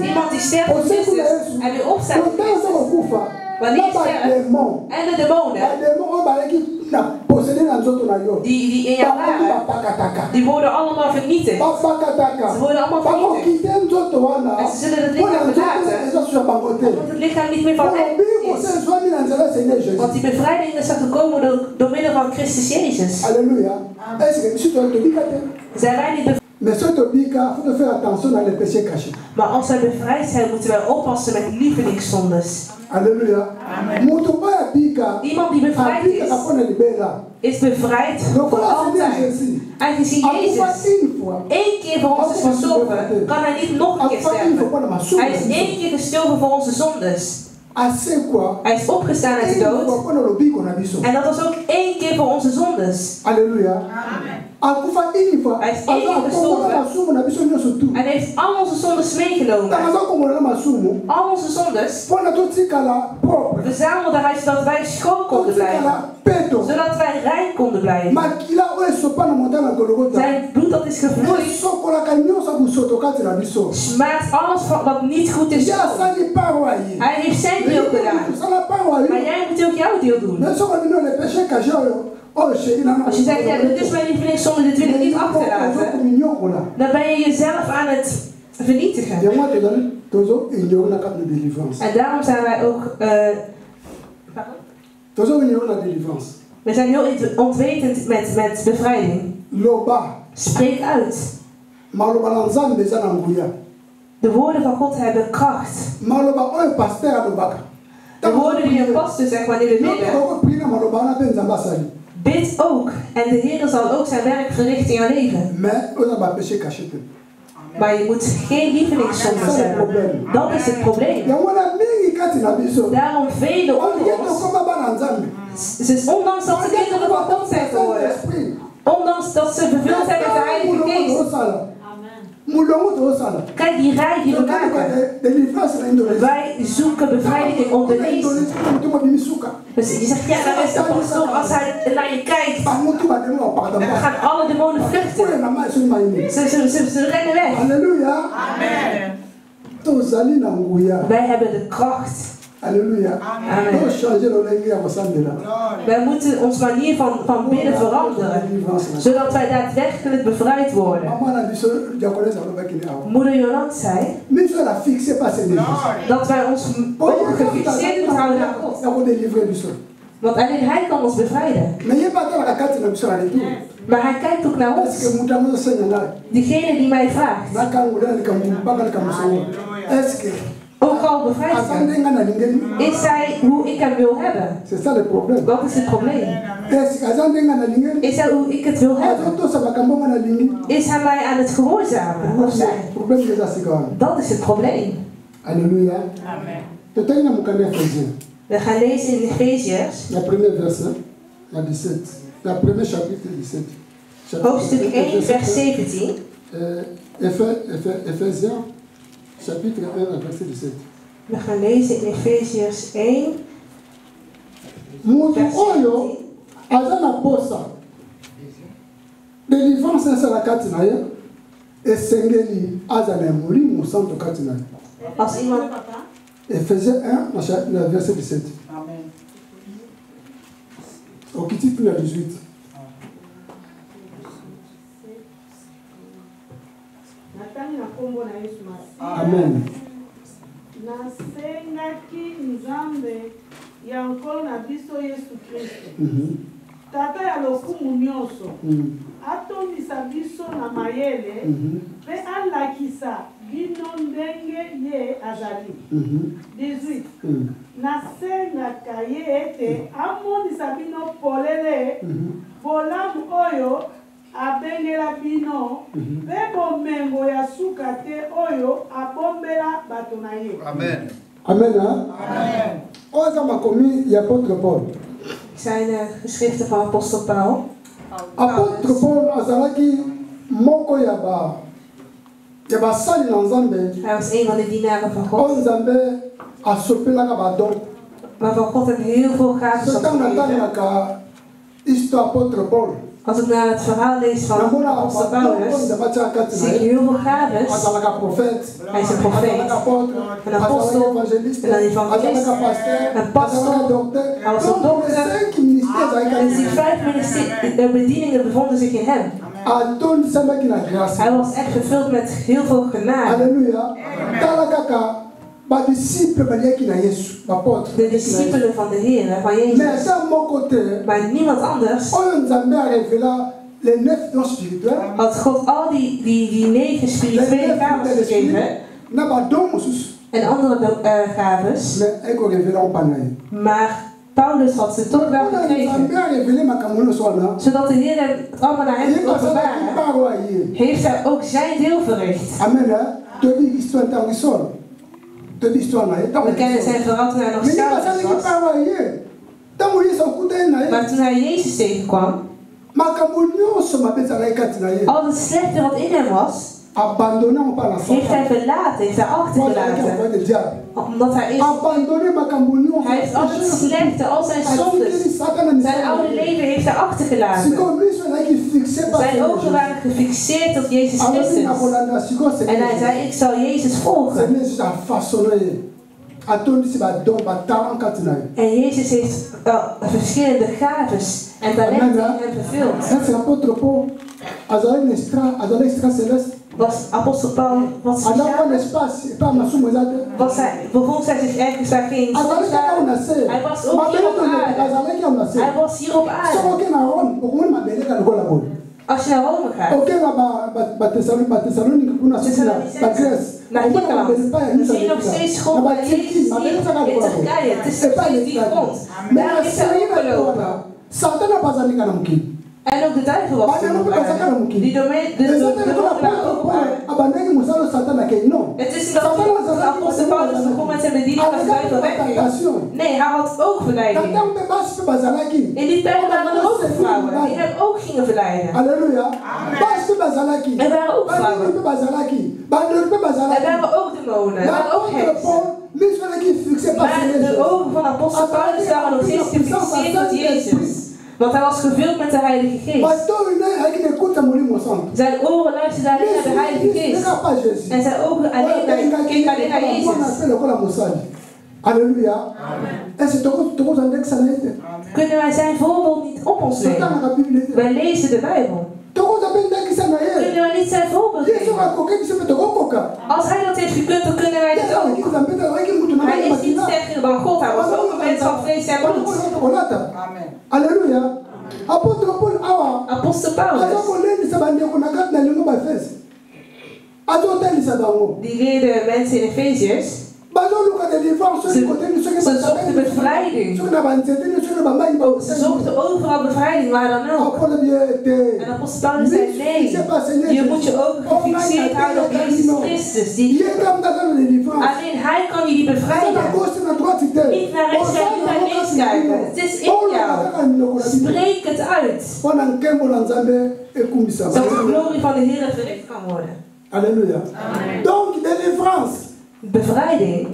Speaker 1: Iemand die sterft in Christus en weer opstaat in Christus. Wanneer je sterft, en de demonen die in jou waren, die worden allemaal vernietigd. Ze worden allemaal vernietigd. En ze zullen het lichaam verlaten, omdat het lichaam niet meer van hen is. Want die bevrijding is er gekomen door middel van Christus Jezus.
Speaker 2: Halleluja.
Speaker 1: Zijn wij niet bevrijd?
Speaker 2: Mais ce tobika, faut faire attention dans les péchés cachés.
Speaker 1: Maar als wij bevrijd zijn, moeten wij oppassen met lievelingszondes.
Speaker 2: Alléluia.
Speaker 1: Iemand die bevrijd is bevrijd voor altijd. Aangezien Jezus 1 keer voor ons is gestorven, kan hij niet nog een keer sterven. Hij is 1 keer gestorven voor onze zondes. Hij is opgestaan uit de dood. En dat was ook 1 keer voor onze zondes.
Speaker 2: Halleluja.
Speaker 1: Hij is 1 keer gestorven. En heeft al onze zondes meegenomen. Al onze zondes verzamelde hij zodat wij schoon konden blijven. Zodat wij rein konden blijven. Zijn bloed dat is gevloeid maakt alles wat niet goed is. Hij heeft zijn deel gedaan. Maar jij moet ook jouw deel doen. Als je zegt, ja, dit is mijn lievelingszonde, dit wil ik niet achterlaten, dan ben je jezelf aan het vernietigen. En daarom zijn wij ook we zijn heel ontwetend met bevrijding. Spreek uit. De woorden van God hebben kracht. De woorden die een pastor zegt wanneer we bidden. Bid ook. En de Heer zal ook zijn werk verrichten in jouw leven. Maar je moet geen lievelingszondes hebben. Dat is het probleem. Daarom velen onder ons. Dus ondanks dat ze kinderen van God zijn geworden. Ondanks dat ze vervuld zijn met de Heilige Geest. Kijk die rij die we maken. Wij zoeken bevrijding in onderwijs. Dus je zegt, ja, dan is de pastor, als hij naar je kijkt, dan gaan alle demonen vluchten. Ze rennen weg.
Speaker 2: Halleluja.
Speaker 1: Amen. Wij hebben de kracht.
Speaker 2: Halleluja.
Speaker 1: Amen. Wij moeten onze manier van bidden veranderen, zodat wij daadwerkelijk bevrijd worden. Moeder Jolande zei dat wij ons ogen gefixeerd moeten houden naar God. Want alleen Hij kan ons bevrijden. Maar Hij kijkt ook naar ons. Degene die mij vraagt. Ook al bevrijd zijn, is hij hoe ik hem wil hebben. Dat is het probleem. Is hij hoe ik het wil hebben? Is hij mij aan het gehoorzamen? Dat is het probleem.
Speaker 2: Halleluja.
Speaker 1: We gaan lezen in Efeziërs. Hoofdstuk 1, vers 17.
Speaker 2: Efeziërs. Chapitre 1, verset 17.
Speaker 1: We gaan lezen in Efeziërs 1.
Speaker 2: Mutu oyo azana posa. Délivrance esala kati na ye esengeli azana molimo santo kati na ye.
Speaker 1: Als iemand
Speaker 2: Efésiens 1, verset 17.
Speaker 3: Amen.
Speaker 2: Okiti plus à 18. Amen.
Speaker 3: Nasengaki Nzambe ya nkolo na biso Yesu Kristo. Tata ya lokumu nyonso. Atondisa biso na mayele pe alakisa bino ndenge ye azali. 18. Nasengaka ye ete amonisa bino polele bolamu oyo abengela bino pe bomengo ya suka te oyo abombela bato na ye.
Speaker 2: Amen. Amen. Amen. Oza makomi ya apôtre Paul.
Speaker 1: Zijn geschriften van apostel Paul.
Speaker 2: Apôtre Paul azalaki moko ya ba sali na Nzambe.
Speaker 1: Hij was een van de dienaren van God.
Speaker 2: Nzambe asopelaka ba don.
Speaker 1: Waarvan God hem heel veel gaven had gegeven.
Speaker 2: Histoire apôtre Paul.
Speaker 1: Als ik naar het verhaal lees van apostel Paulus, zie ik heel veel gaven. Hij is een profeet, een apostel, een evangelist, een pastor, hij was een dokter. Dus die 5 bedieningen bevonden zich in hem. Hij was echt gevuld met heel veel genade.
Speaker 2: Halleluja.
Speaker 1: De discipelen van de Heer, van Jezus. Maar niemand anders
Speaker 2: les 9 dons spirituels.
Speaker 1: Had God al die 9 spirituele gaven gegeven. En andere gaves. Maar Paulus had ze toch wel gekregen. Zodat de Heer het allemaal naar hem kon openbaren. Heeft hij ook zijn deel verricht.
Speaker 2: Amen.
Speaker 1: We kennen zijn verhaal toen hij nog Saulus was. Maar toen hij Jezus tegenkwam, al het slechte wat in hem was, heeft hij verlaten, heeft hij achtergelaten. Omdat hij heeft al het slechte, al zijn zondes, zijn oude leven heeft hij achtergelaten. Zijn ogen waren gefixeerd op Jezus Christus. En hij zei, ik zal Jezus volgen. En Jezus heeft verschillende gaves en talenten in hem vervuld. Was apostel Paul wat speciaal? Bevond hij zich ergens waar geen zon staat? Hij was ook hier op aarde. Hij was hier op aarde. Als je naar Rome gaat, naar Griekenland, dan zie je nog steeds school bij Jezus hier in Turkije. Het is precies die grond. Daar is hij ook gelopen. En ook de duivel was er op aarde. Die domein waren ook op aarde. Het is niet dat de apostel Paulus begon met zijn bediening als de duivel wegging. Nee, hij had ook verleiding. In die tijd waren er ook vrouwen die hem ook gingen verleiden.
Speaker 2: Halleluja.
Speaker 1: Er waren ook vrouwen. Er waren ook demonen. Er waren ook heksen. Maar de ogen van apostel Paulus waren nog steeds gefixeerd op Jezus. Want hij was gevuld met de Heilige Geest. Zijn oren luisterden alleen naar de Heilige Geest. En zijn ogen keken alleen naar Jezus.
Speaker 2: Halleluja.
Speaker 1: Kunnen wij zijn voorbeeld niet op ons nemen? Wij lezen de Bijbel. Kunnen wij niet zijn voorbeeld nemen? Als hij dat heeft gekund, dan kunnen wij dat ook. Hij is niet sterker dan God. Hij was ook een mens van vlees en bloed.
Speaker 2: Halleluja.
Speaker 1: Apostel Paulus. Die leerde mensen in Efeziërs. Ze zochten bevrijding. Ze zochten overal bevrijding, waar dan ook. En apostel Paulus zei, nee, je moet je ogen gefixeerd houden op Jezus Christus. Alleen hij kan je die bevrijden. Niet naar rechts kijken, niet naar links kijken. Het is in jou. Spreek het uit. Zodat de glorie van de Heer verricht kan worden.
Speaker 2: Alléluia. Donc, délivrance.
Speaker 1: Bevrijding,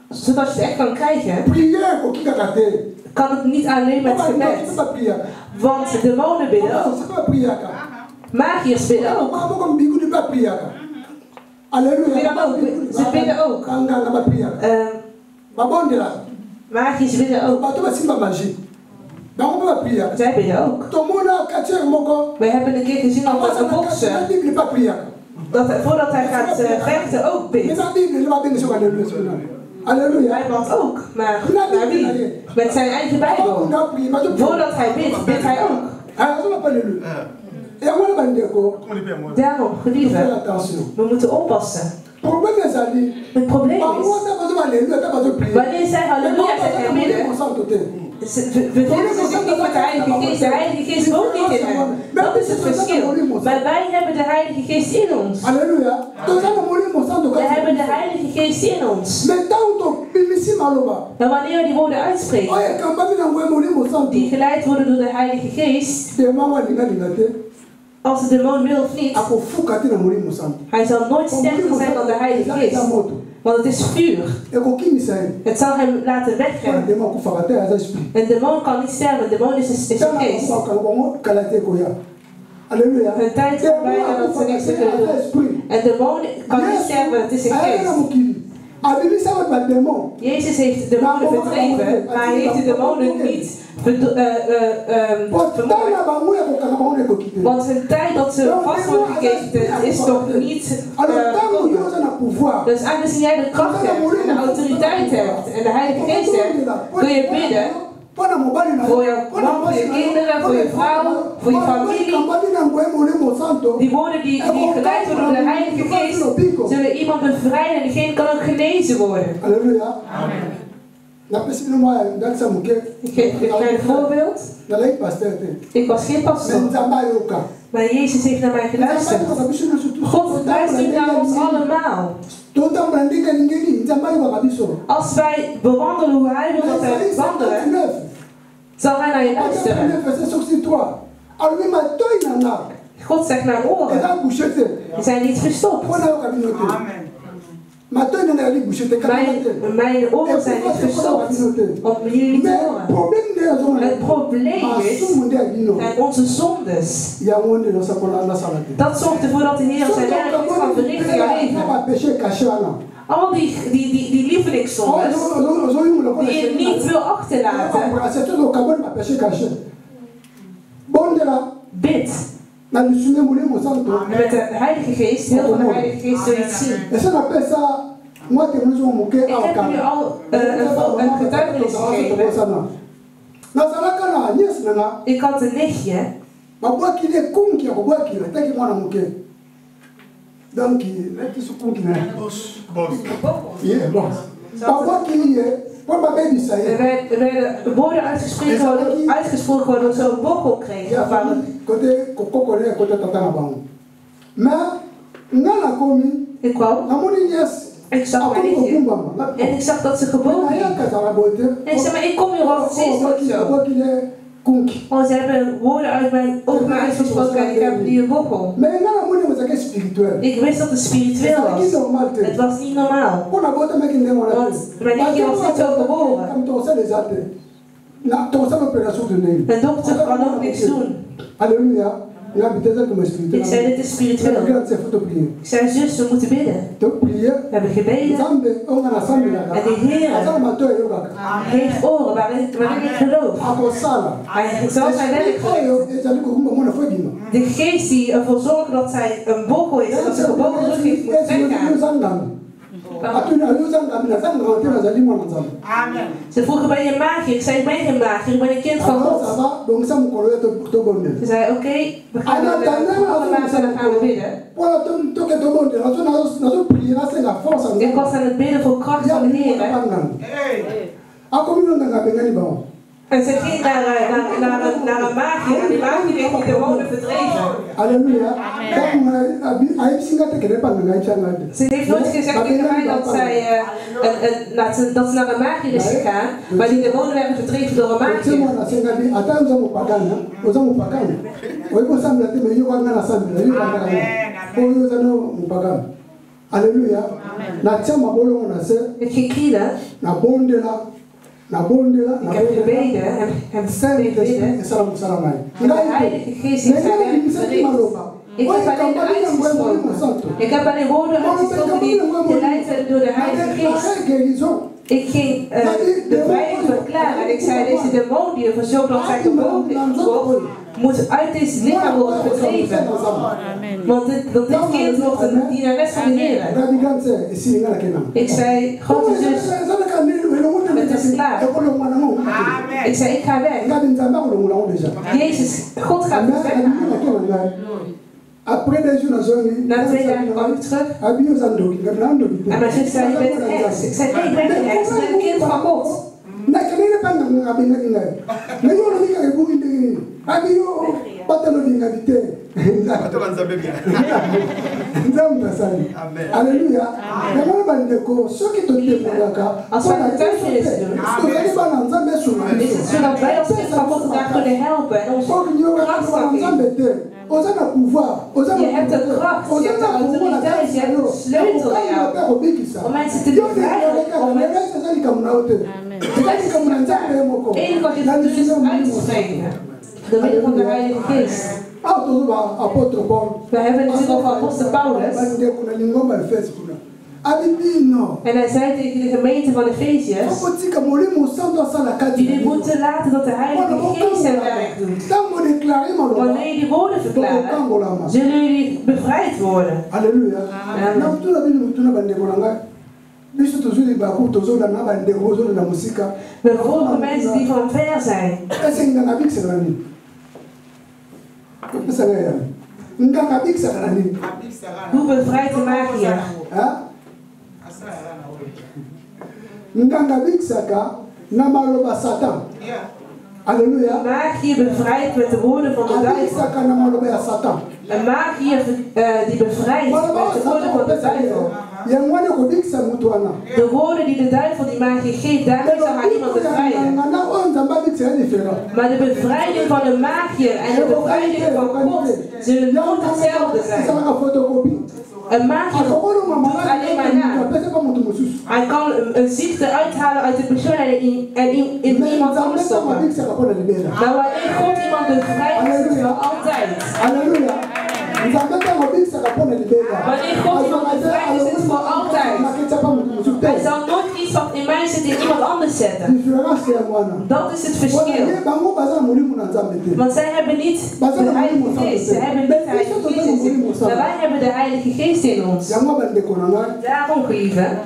Speaker 1: zodat je het echt kan krijgen, kan het niet alleen met gebed. Want de demonen bidden ook. Magiërs bidden ook. Ze bidden ook. Magiërs bidden ook. Zij bidden ook. We hebben een keer gezien dat een bokser, voordat hij gaat vechten, ook bidt. Hij bad ook, maar naar wie? Met zijn eigen Bijbel. Voordat hij bidt hij ook. Daarom, geliefden, we moeten oppassen. Het probleem is, wanneer zij halleluja zeggen en bidden, we vinden zich niet met de Heilige Geest. De Heilige Geest woont niet in hem. Dat is het verschil. Maar wij hebben de Heilige Geest in ons.
Speaker 2: Halleluja.
Speaker 1: We hebben de Heilige Geest in ons. Maar wanneer we die woorden uitspreken, die geleid worden door de Heilige Geest, als de demon wil of niet, hij zal nooit sterker zijn dan de Heilige Geest. Want het is vuur. Het zal hem laten wegrennen. Een demon kan niet sterven. Een demon is een geest. Hun tijd komt bijna dat ze niks te kunnen doen. Een demon kan niet sterven. Het is een geest. Jezus heeft de demonen verdreven, maar hij heeft de demonen niet want hun tijd dat ze vast worden geketend is nog niet dus aangezien jij de kracht hebt en de autoriteit hebt en de Heilige Geest hebt, kun je bidden Voor je man, voor je kinderen, voor je vrouw, voor je familie. Die woorden die geleid worden door de Heilige Geest zullen iemand bevrijden en diegene kan ook genezen worden.
Speaker 2: Halleluja.
Speaker 1: Amen. Ik geef een klein voorbeeld. Ik was geen pastor. Maar Jezus heeft naar mij geluisterd. God luistert naar ons allemaal. Als wij bewandelen hoe Hij wil dat wij wandelen, zal Hij naar je luisteren. God zegt naar oren. Die zijn niet verstopt. Amen. Mijn oren zijn niet verstopt om jullie niet te horen. Het probleem is zijn onze zondes. Dat zorgt ervoor dat de Heer zijn werk niet kan verrichten in jouw leven. Al die lievelingszondes die je niet wil achterlaten. Bid. En met de Heilige Geest, heel veel de Heilige Geest zul je het zien. Ik heb jullie al een getuigenis gegeven. Ik had een nichtje. Er werden woorden uitgesproken waardoor ze een bokkel kregen. Ik kwam. Ik zag mijn nichtje. En ik zag dat ze gebogen ging. En ik zei, maar ik kom hier al, ze is ook zo. Want ze hebben woorden uit mijn ogen uitgesproken en ik heb nu een bochel. Ik wist dat het spiritueel was. Het was niet normaal. Want mijn nichtje was niet zo geboren. De dokter kan ook niks doen. Ik zei, dit is spiritueel. Ik zei, zus, we moeten bidden. We hebben gebeden. En de Heer heeft oren waarin ik geloof. Hij zal zijn werk verrichten. De geest die ervoor zorgt dat zij een bochel is en dat ze gebogen terug heeft, moet weggaan. Ze vroegen, ben je magier? Ik zei, ik ben geen magier, ik ben een kind van God. Ze zei, oké, we gaan allemaal gaan we bidden. Ik was aan het bidden voor kracht van de Heer. En ze ging naar een magier en die magier heeft die demonen verdreven.
Speaker 2: Halleluja.
Speaker 1: Ze heeft nooit gezegd tegen mij dat ze naar een magier is gegaan, maar die demonen werden verdreven door een magier.
Speaker 2: Halleluja.
Speaker 1: Ik ging knielen. Ik heb gebeden en bidden. En de Heilige Geest heeft zijn werk verricht. Ik heb alleen uitgesproken. Ik heb alleen woorden uitgesproken die geleid werden door de Heilige Geest. Ik ging de bevrijding verklaren en ik zei, deze demon die ervoor zorgt dat zij gebogen wordt, moet uit deze lichaam worden verdreven. Want dit kind wordt een dienares van de Heer. Ik zei, grote zus, het is klaar. Ik zei, ik ga weg. Jezus, God gaat me weg. Na 2 dagen kwam ik terug. En mijn zus zei, je bent een heks. Ik zei, nee, ik ben geen heks, ik ben een kind van God.
Speaker 2: Halleluja.
Speaker 1: Als wij getuigenis doen, is het zo dat wij als kind van God elkaar kunnen helpen en ons kracht kan geven. Je hebt de kracht, je hebt de autoriteit, je hebt de sleutel in jou om mensen te bevrijden, om mensen te het enige wat je te doen is uitspreken door middel van de Heilige Geest. We hebben het over apostel Paulus. En hij zei tegen de gemeente van Efeziërs, die dit moeten laten dat de Heilige Geest zijn werk doet. Wanneer jullie woorden verklaren, zullen jullie bevrijd worden.
Speaker 2: Halleluja.
Speaker 1: We volgen mensen die van ver zijn. Hoe bevrijdt de magier? Halleluja. Een magier bevrijdt met de woorden van de duivel. Een magier die bevrijdt met de woorden van de duivel. De woorden die de duivel die magier geeft, daarmee zal hij iemand bevrijden. Maar de bevrijding van de magier en de bevrijding van God zullen nooit hetzelfde zijn. Een magier doet alleen maar na. Hij kan een ziekte uithalen uit de persoon en in iemand anders stoppen. Maar wanneer God iemand bevrijdt, is het voor altijd.
Speaker 2: Halleluja.
Speaker 1: Wanneer God iemand bevrijdt, is het voor altijd. Hij zal nooit iets wat in mij zit in iemand anders zetten. Dat is het verschil. Want zij hebben niet de Heilige Geest. Zij hebben niet de Heilige Geest in zich. Maar wij hebben de Heilige Geest in ons. Daarom, geliefden,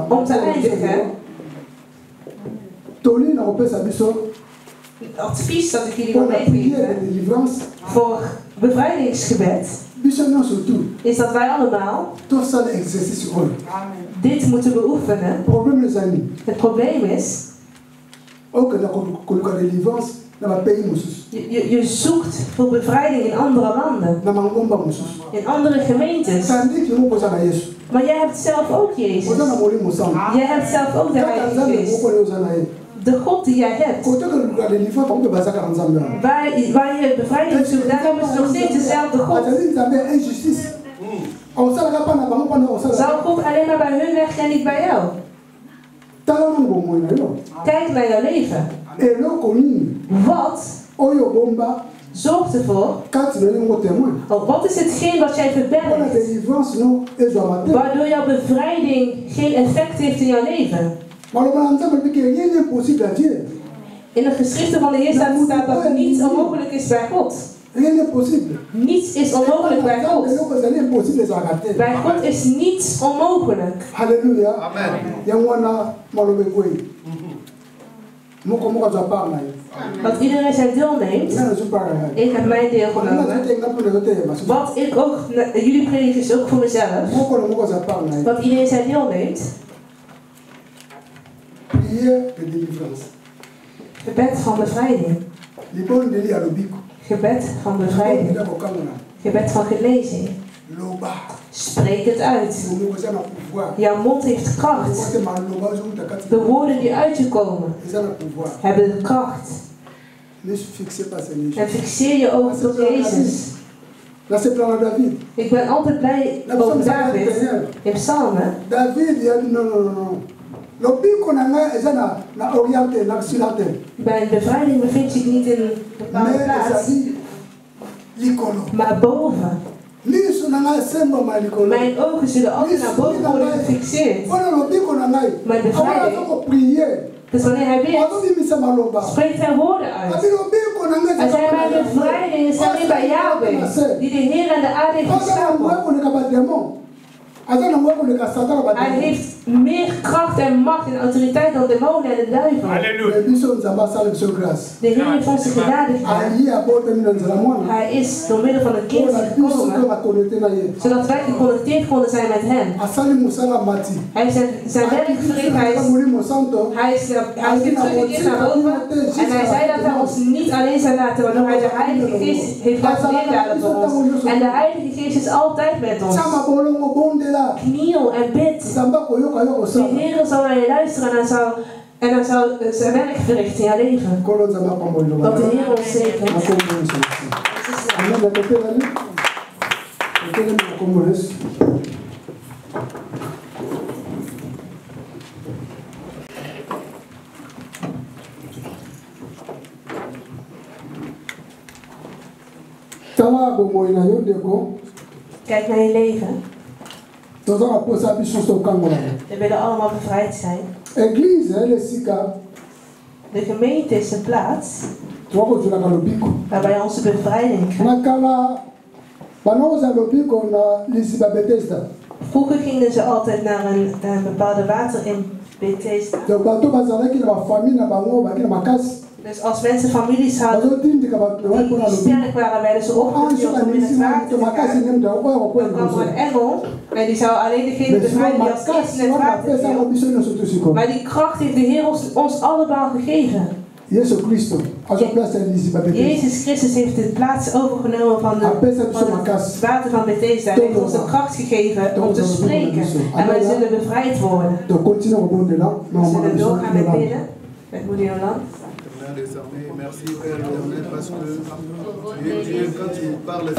Speaker 1: om te eindigen, het advies dat ik jullie wil meegeven voor bevrijdingsgebed is dat wij allemaal dit moeten beoefenen. Het probleem is, je zoekt voor bevrijding in andere landen, in andere gemeentes. Maar jij hebt zelf ook Jezus. Jij hebt zelf ook de Heilige Geest. De God die jij hebt, waar je bevrijding zoekt, daar hebben ze nog steeds dezelfde God. Zou God alleen maar bij hun weg en niet bij jou? Kijk naar jouw leven. Wat zorgt ervoor? Wat is hetgeen wat jij verbergt, waardoor jouw bevrijding geen effect heeft in jouw leven? In de geschriften van de Heer staat dat niets onmogelijk is bij God. Niets is onmogelijk bij God. Bij God is niets onmogelijk.
Speaker 2: Halleluja. Amen.
Speaker 1: Want iedereen zijn deel neemt. Ik heb mijn deel genomen. Wat ik ook, jullie prediken is ook voor mezelf. Want iedereen zijn deel neemt. Gebed van bevrijding. Gebed van bevrijding. Gebed van genezing. Spreek het uit. Jouw mond heeft kracht. De woorden die uit je komen hebben de kracht. En fixeer je ogen op Jezus. Ik ben altijd blij over David in Psalmen. Bij een bevrijding bevindt zich niet in een bepaalde plaats, maar boven. Mijn ogen zullen altijd naar boven worden gefixeerd. Mijn bevrijding, dus wanneer hij bidt, spreekt hij woorden uit. Hij zei, mijn bevrijding is alleen bij Yahweh, die de Heer en de aarde heeft geschapen. Hij heeft meer kracht en macht en autoriteit dan demonen en de duivel. De Heer heeft ons genade gedaan. Hij is door middel van het kind gekomen, zodat wij geconnecteerd konden zijn met hem. Hij heeft zijn werk verricht. Hij is weer teruggekeerd naar boven. En hij zei dat hij ons niet alleen zou laten, waardoor hij de Heilige Geest heeft laten neerdalen voor ons. En de Heilige Geest is altijd met ons. Kniel en bid. De Heer zal naar je luisteren en dan zal zijn werk verrichten in jouw leven. Dat de Heer ons zegent. Kijk naar je leven. We willen allemaal bevrijd zijn. De gemeente is een plaats waar wij onze bevrijding krijgen. Vroeger gingen ze altijd naar een bepaalde water in Bethesda. Dus als mensen families hadden die sterk waren, werden ze opgestuurd om in het water te gaan. Dan kwam er een engel en die zou alleen degene bevrijden die als eerste in het water viel. Maar die kracht heeft de Heer ons allemaal gegeven. Jezus Christus heeft de plaats overgenomen van het water van Bethesda. Hij heeft ons de kracht gegeven om te spreken. En wij zullen bevrijd worden. We zullen doorgaan met bidden met moeder Jolande.
Speaker 5: Merci Père éternel parce que tu es Dieu quand tu parles.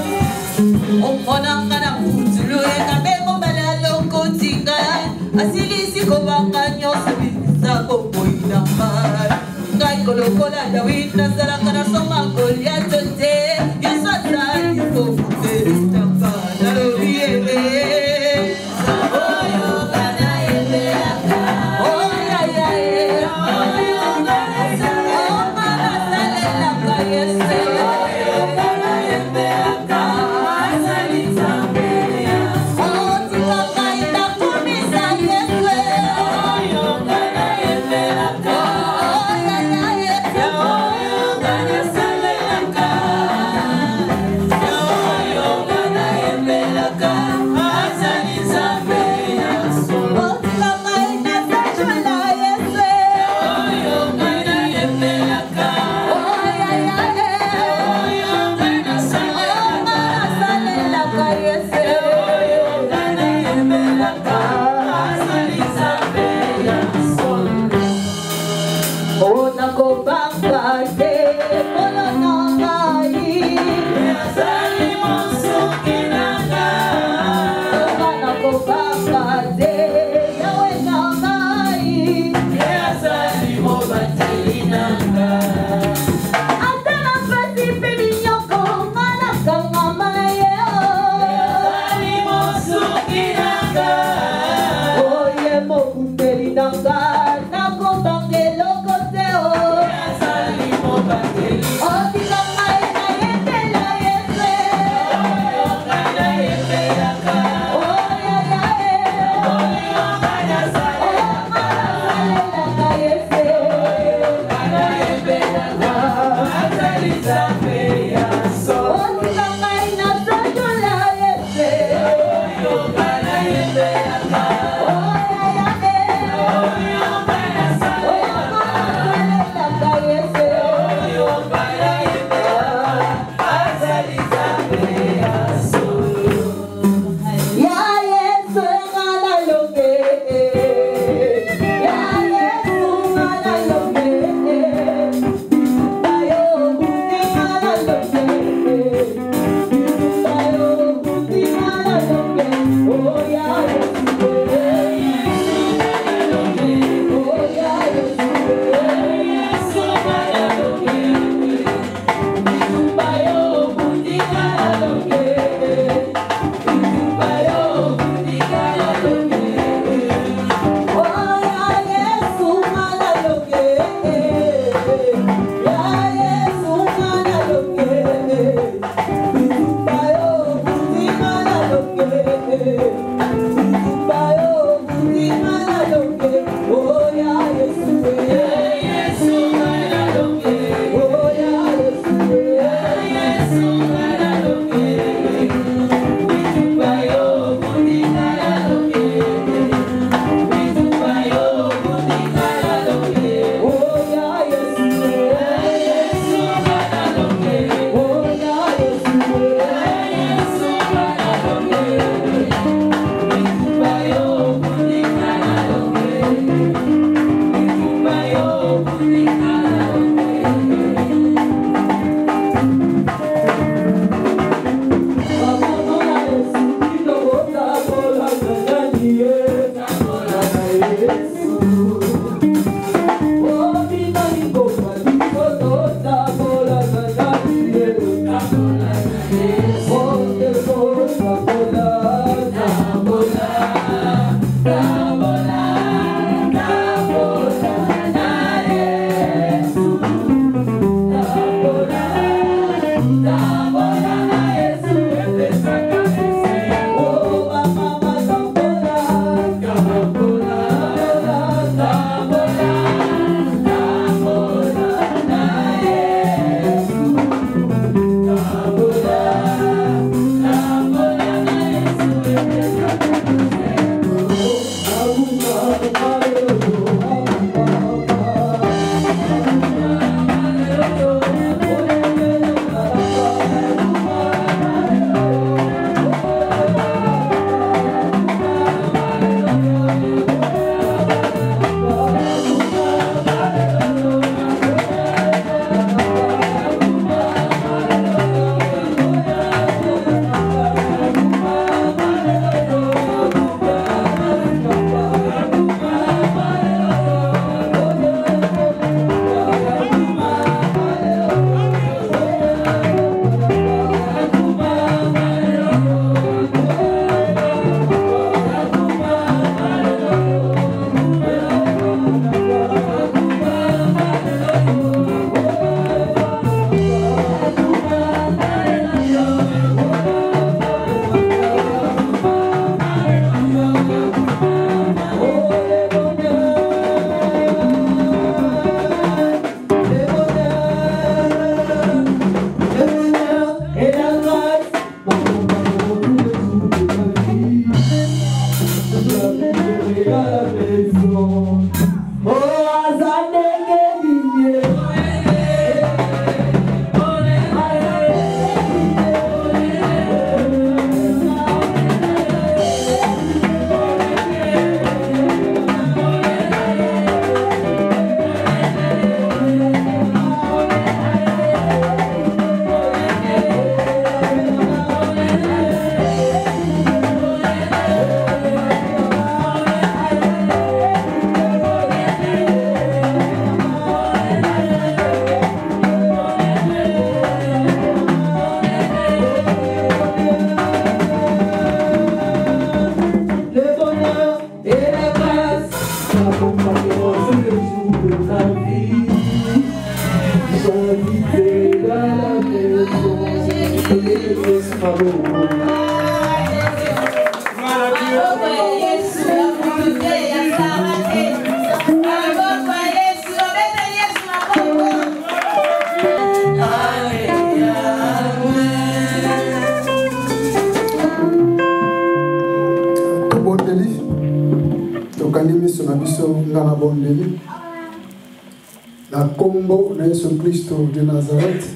Speaker 2: La combo na Yesu Kristo de Nazareth.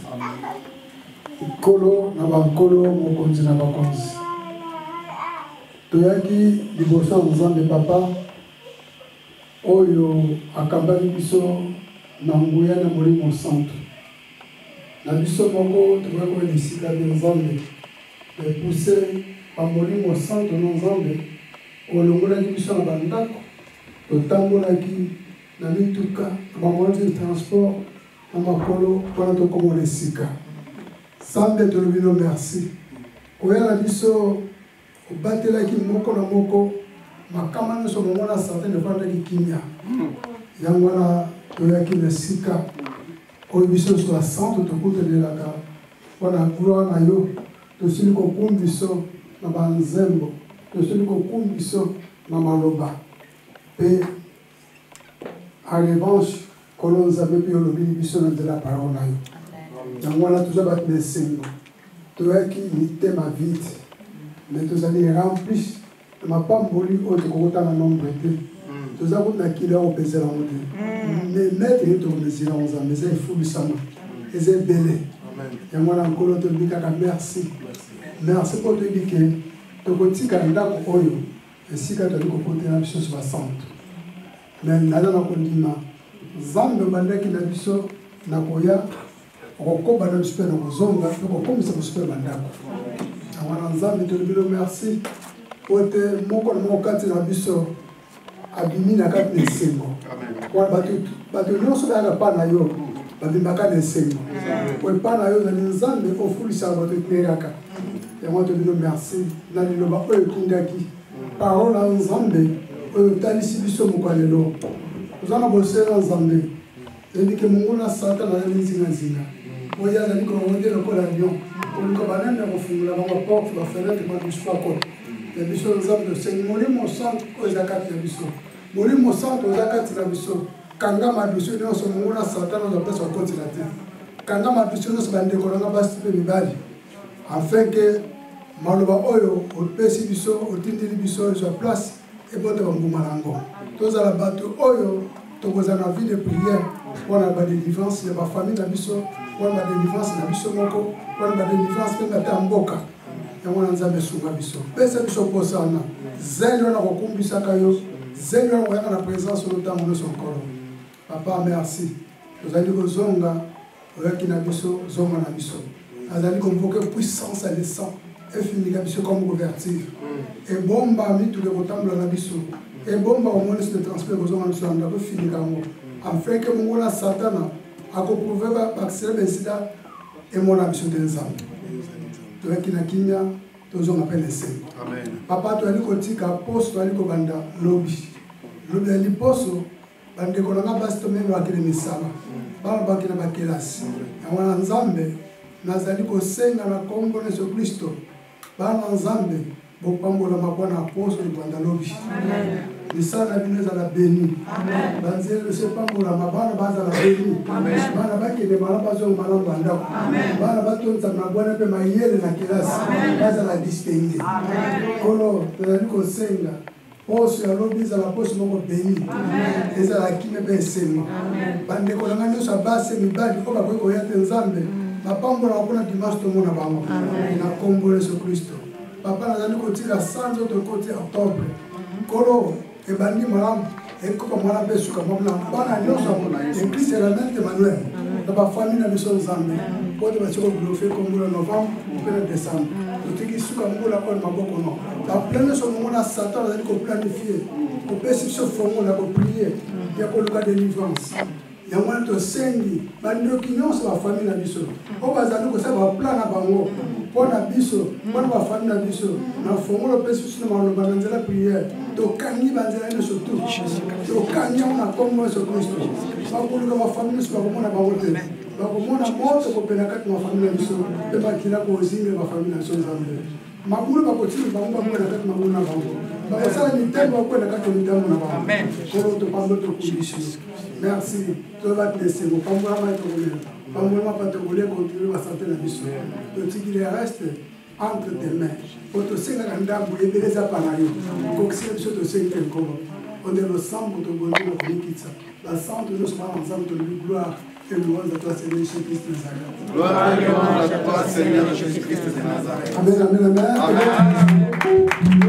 Speaker 2: Kolo na bankolo mokonzi na bakonzi. Toyaki liboso nzambe papa oyo akambaki biso na nguya na molimo santo. Na biso moko toyaki lisika de nzambe. Poussé par molimo santo na nzambe olongolaki biso na bandako. Totambolaki na mituka na moyen de transport na makolo mpona tokoma lesika. Sambe tolobi no merci. Koyala biso obatelaki moko na moko makama nyonso momona certaine efandaki kimia. Yango wana toyaki na sika oyo biso nyonso basanto tokutelelaka mpona gloire na yo. Tosili kokumba biso na banzembo, tosili kokumba biso na maloba. Et en revanche, quand nous avons pu de la parole, nous avons toujours battu les signes. Tu as qui imité ma vie, mais tu as dit rempli. Tu n'as pas mouru au Tokota dans nombre de temps. Tu as dit qu'il y a un baiser en deux. Mais mettre les tours de silence, mais c'est fou du sang. Et c'est belé. Et moi, encore, tu dis merci. Merci pour te dire que tu as dit que tu as dit et si tu as dit que tu as dit que tu as mais nana na kondima zambe bandaki na biso na koya okokoba na biso na kozonga okokomisa biso bandako awana nzambe tolobilo merci ote moko na moko kati na biso abimi na kati na esengo wana bato nyonso bayaka pa na yo babimaka na esengo oyo pa na yo zali nzambe ofulisaka bato ekleraka yango tolobilo merci na liloba oyo etindaki parole na nzambe oyo talisi biso mokalelo ozana bosela nzambe ebike mungu na satan na nzinga oyo azali kolonde lokola lion oliko banani ya kofungula bango porte bafenêtre kwa biso akota ya biso nzambe tosengi molimo santo oyo eza kati na biso molimo santo oza kati na biso kanga madusu nyonso mungu na satan ozapesa okotila te kanga madusu nyonso bandeko nanga basi mpe mibali afin ke maloba oyo opesi biso otindili biso ezwa place ebote bambuma nango tozala bato oyo tokozala na vie de prière wana badelivrance ya bafamille na biso wana badelivrance na biso moko wana badelivrance mpe bata mboka yango na nzambe esunga biso pesa biso kosana zeli wana kokumbisaka yo zeli wana koyaka na présence oyo ntango nyonso nkolo papa merci tozali kozonga oyaki na biso zonga na biso azali convoqué puissance à l'essence efinika biso comme couverture ebomba mituke kotambola na biso ebomba omonisi de transfert kozonga biso na ndako efinika yango afin ke mongo na satana akoprouve baakisele besida emona biso te nzambe toyaki na kimia tozonga mpe na esengo papa toyali kotika poso toyali kobanda lobi ya liposo bandeko nanga basi tomeme bakele misala bana baki na bakelasi yango na nzambe nazali kosenga na kombo na Yesu Kristo bana nzambe bopambola mabwana aposo libanda lobi misala na bino ezala beni banzeli sepambola mabana bazala beni bana bakende mala bazonga malamu bandako bana batonza na bwana mpe mayele na kelasi bazala distingue kolo tozali kosenga poso ya lobi ezala poso moko béni ezala kime mpe esengo bandeko na ngai nyonso ya basi mibali oyo bakoki koya te nzambe bapambolaka mpona dimanche tomona bango na kombo yesu kristo papa nazali kotika sanza oyo tokoti octobre kolo ebandi malamu ekopa mwana mpe esuka mwana bana nyonso eglise elamete emmanuel na bafamile na biso nzambe po te batiki koglofe kombola novembre mpe na décembre totiki suka mbola oyo maboko no baplane nyonso mongo na satan azali koplanifie kopesi biso fongo na koprie ya koluka délivrance yango wana tosengi bandoki nyonso bafamile na biso oyo bazali kosala baplan na bango mpo na biso mpo na bafamile na biso na fongo opesi biso na maloba na nzela priere tokangi banzela nyonso tu tokangi yango na kombo yesu kristo bakoluka bafamile nyonso bakomona bango te bakomona moto kopela kati na bafamile na biso mpe bakila kozimela bafamile na biso nzambe mabulu bakotika bango bakwela kati mabulu na bango bakosala mitembo bakwela kati ya mitembo na bango kolo topambo tokudisi merci tobatlesengo pambolama tokolela pambolama mpa tokolia kontinue basante na biso totikili reste entre tes mains po tosengaka ndambo ebele eza pa na yo kokisila biso tosengi nkolo onde losambo tobondi na komikitsa basanto nyonso bana nzambe tolobi gloire et louange à toi Seigneur Jésus-Christ de Nazareth.
Speaker 5: Gloire et louange à toi Seigneur Jésus-Christ de Nazareth.
Speaker 2: Amen, amen, amen.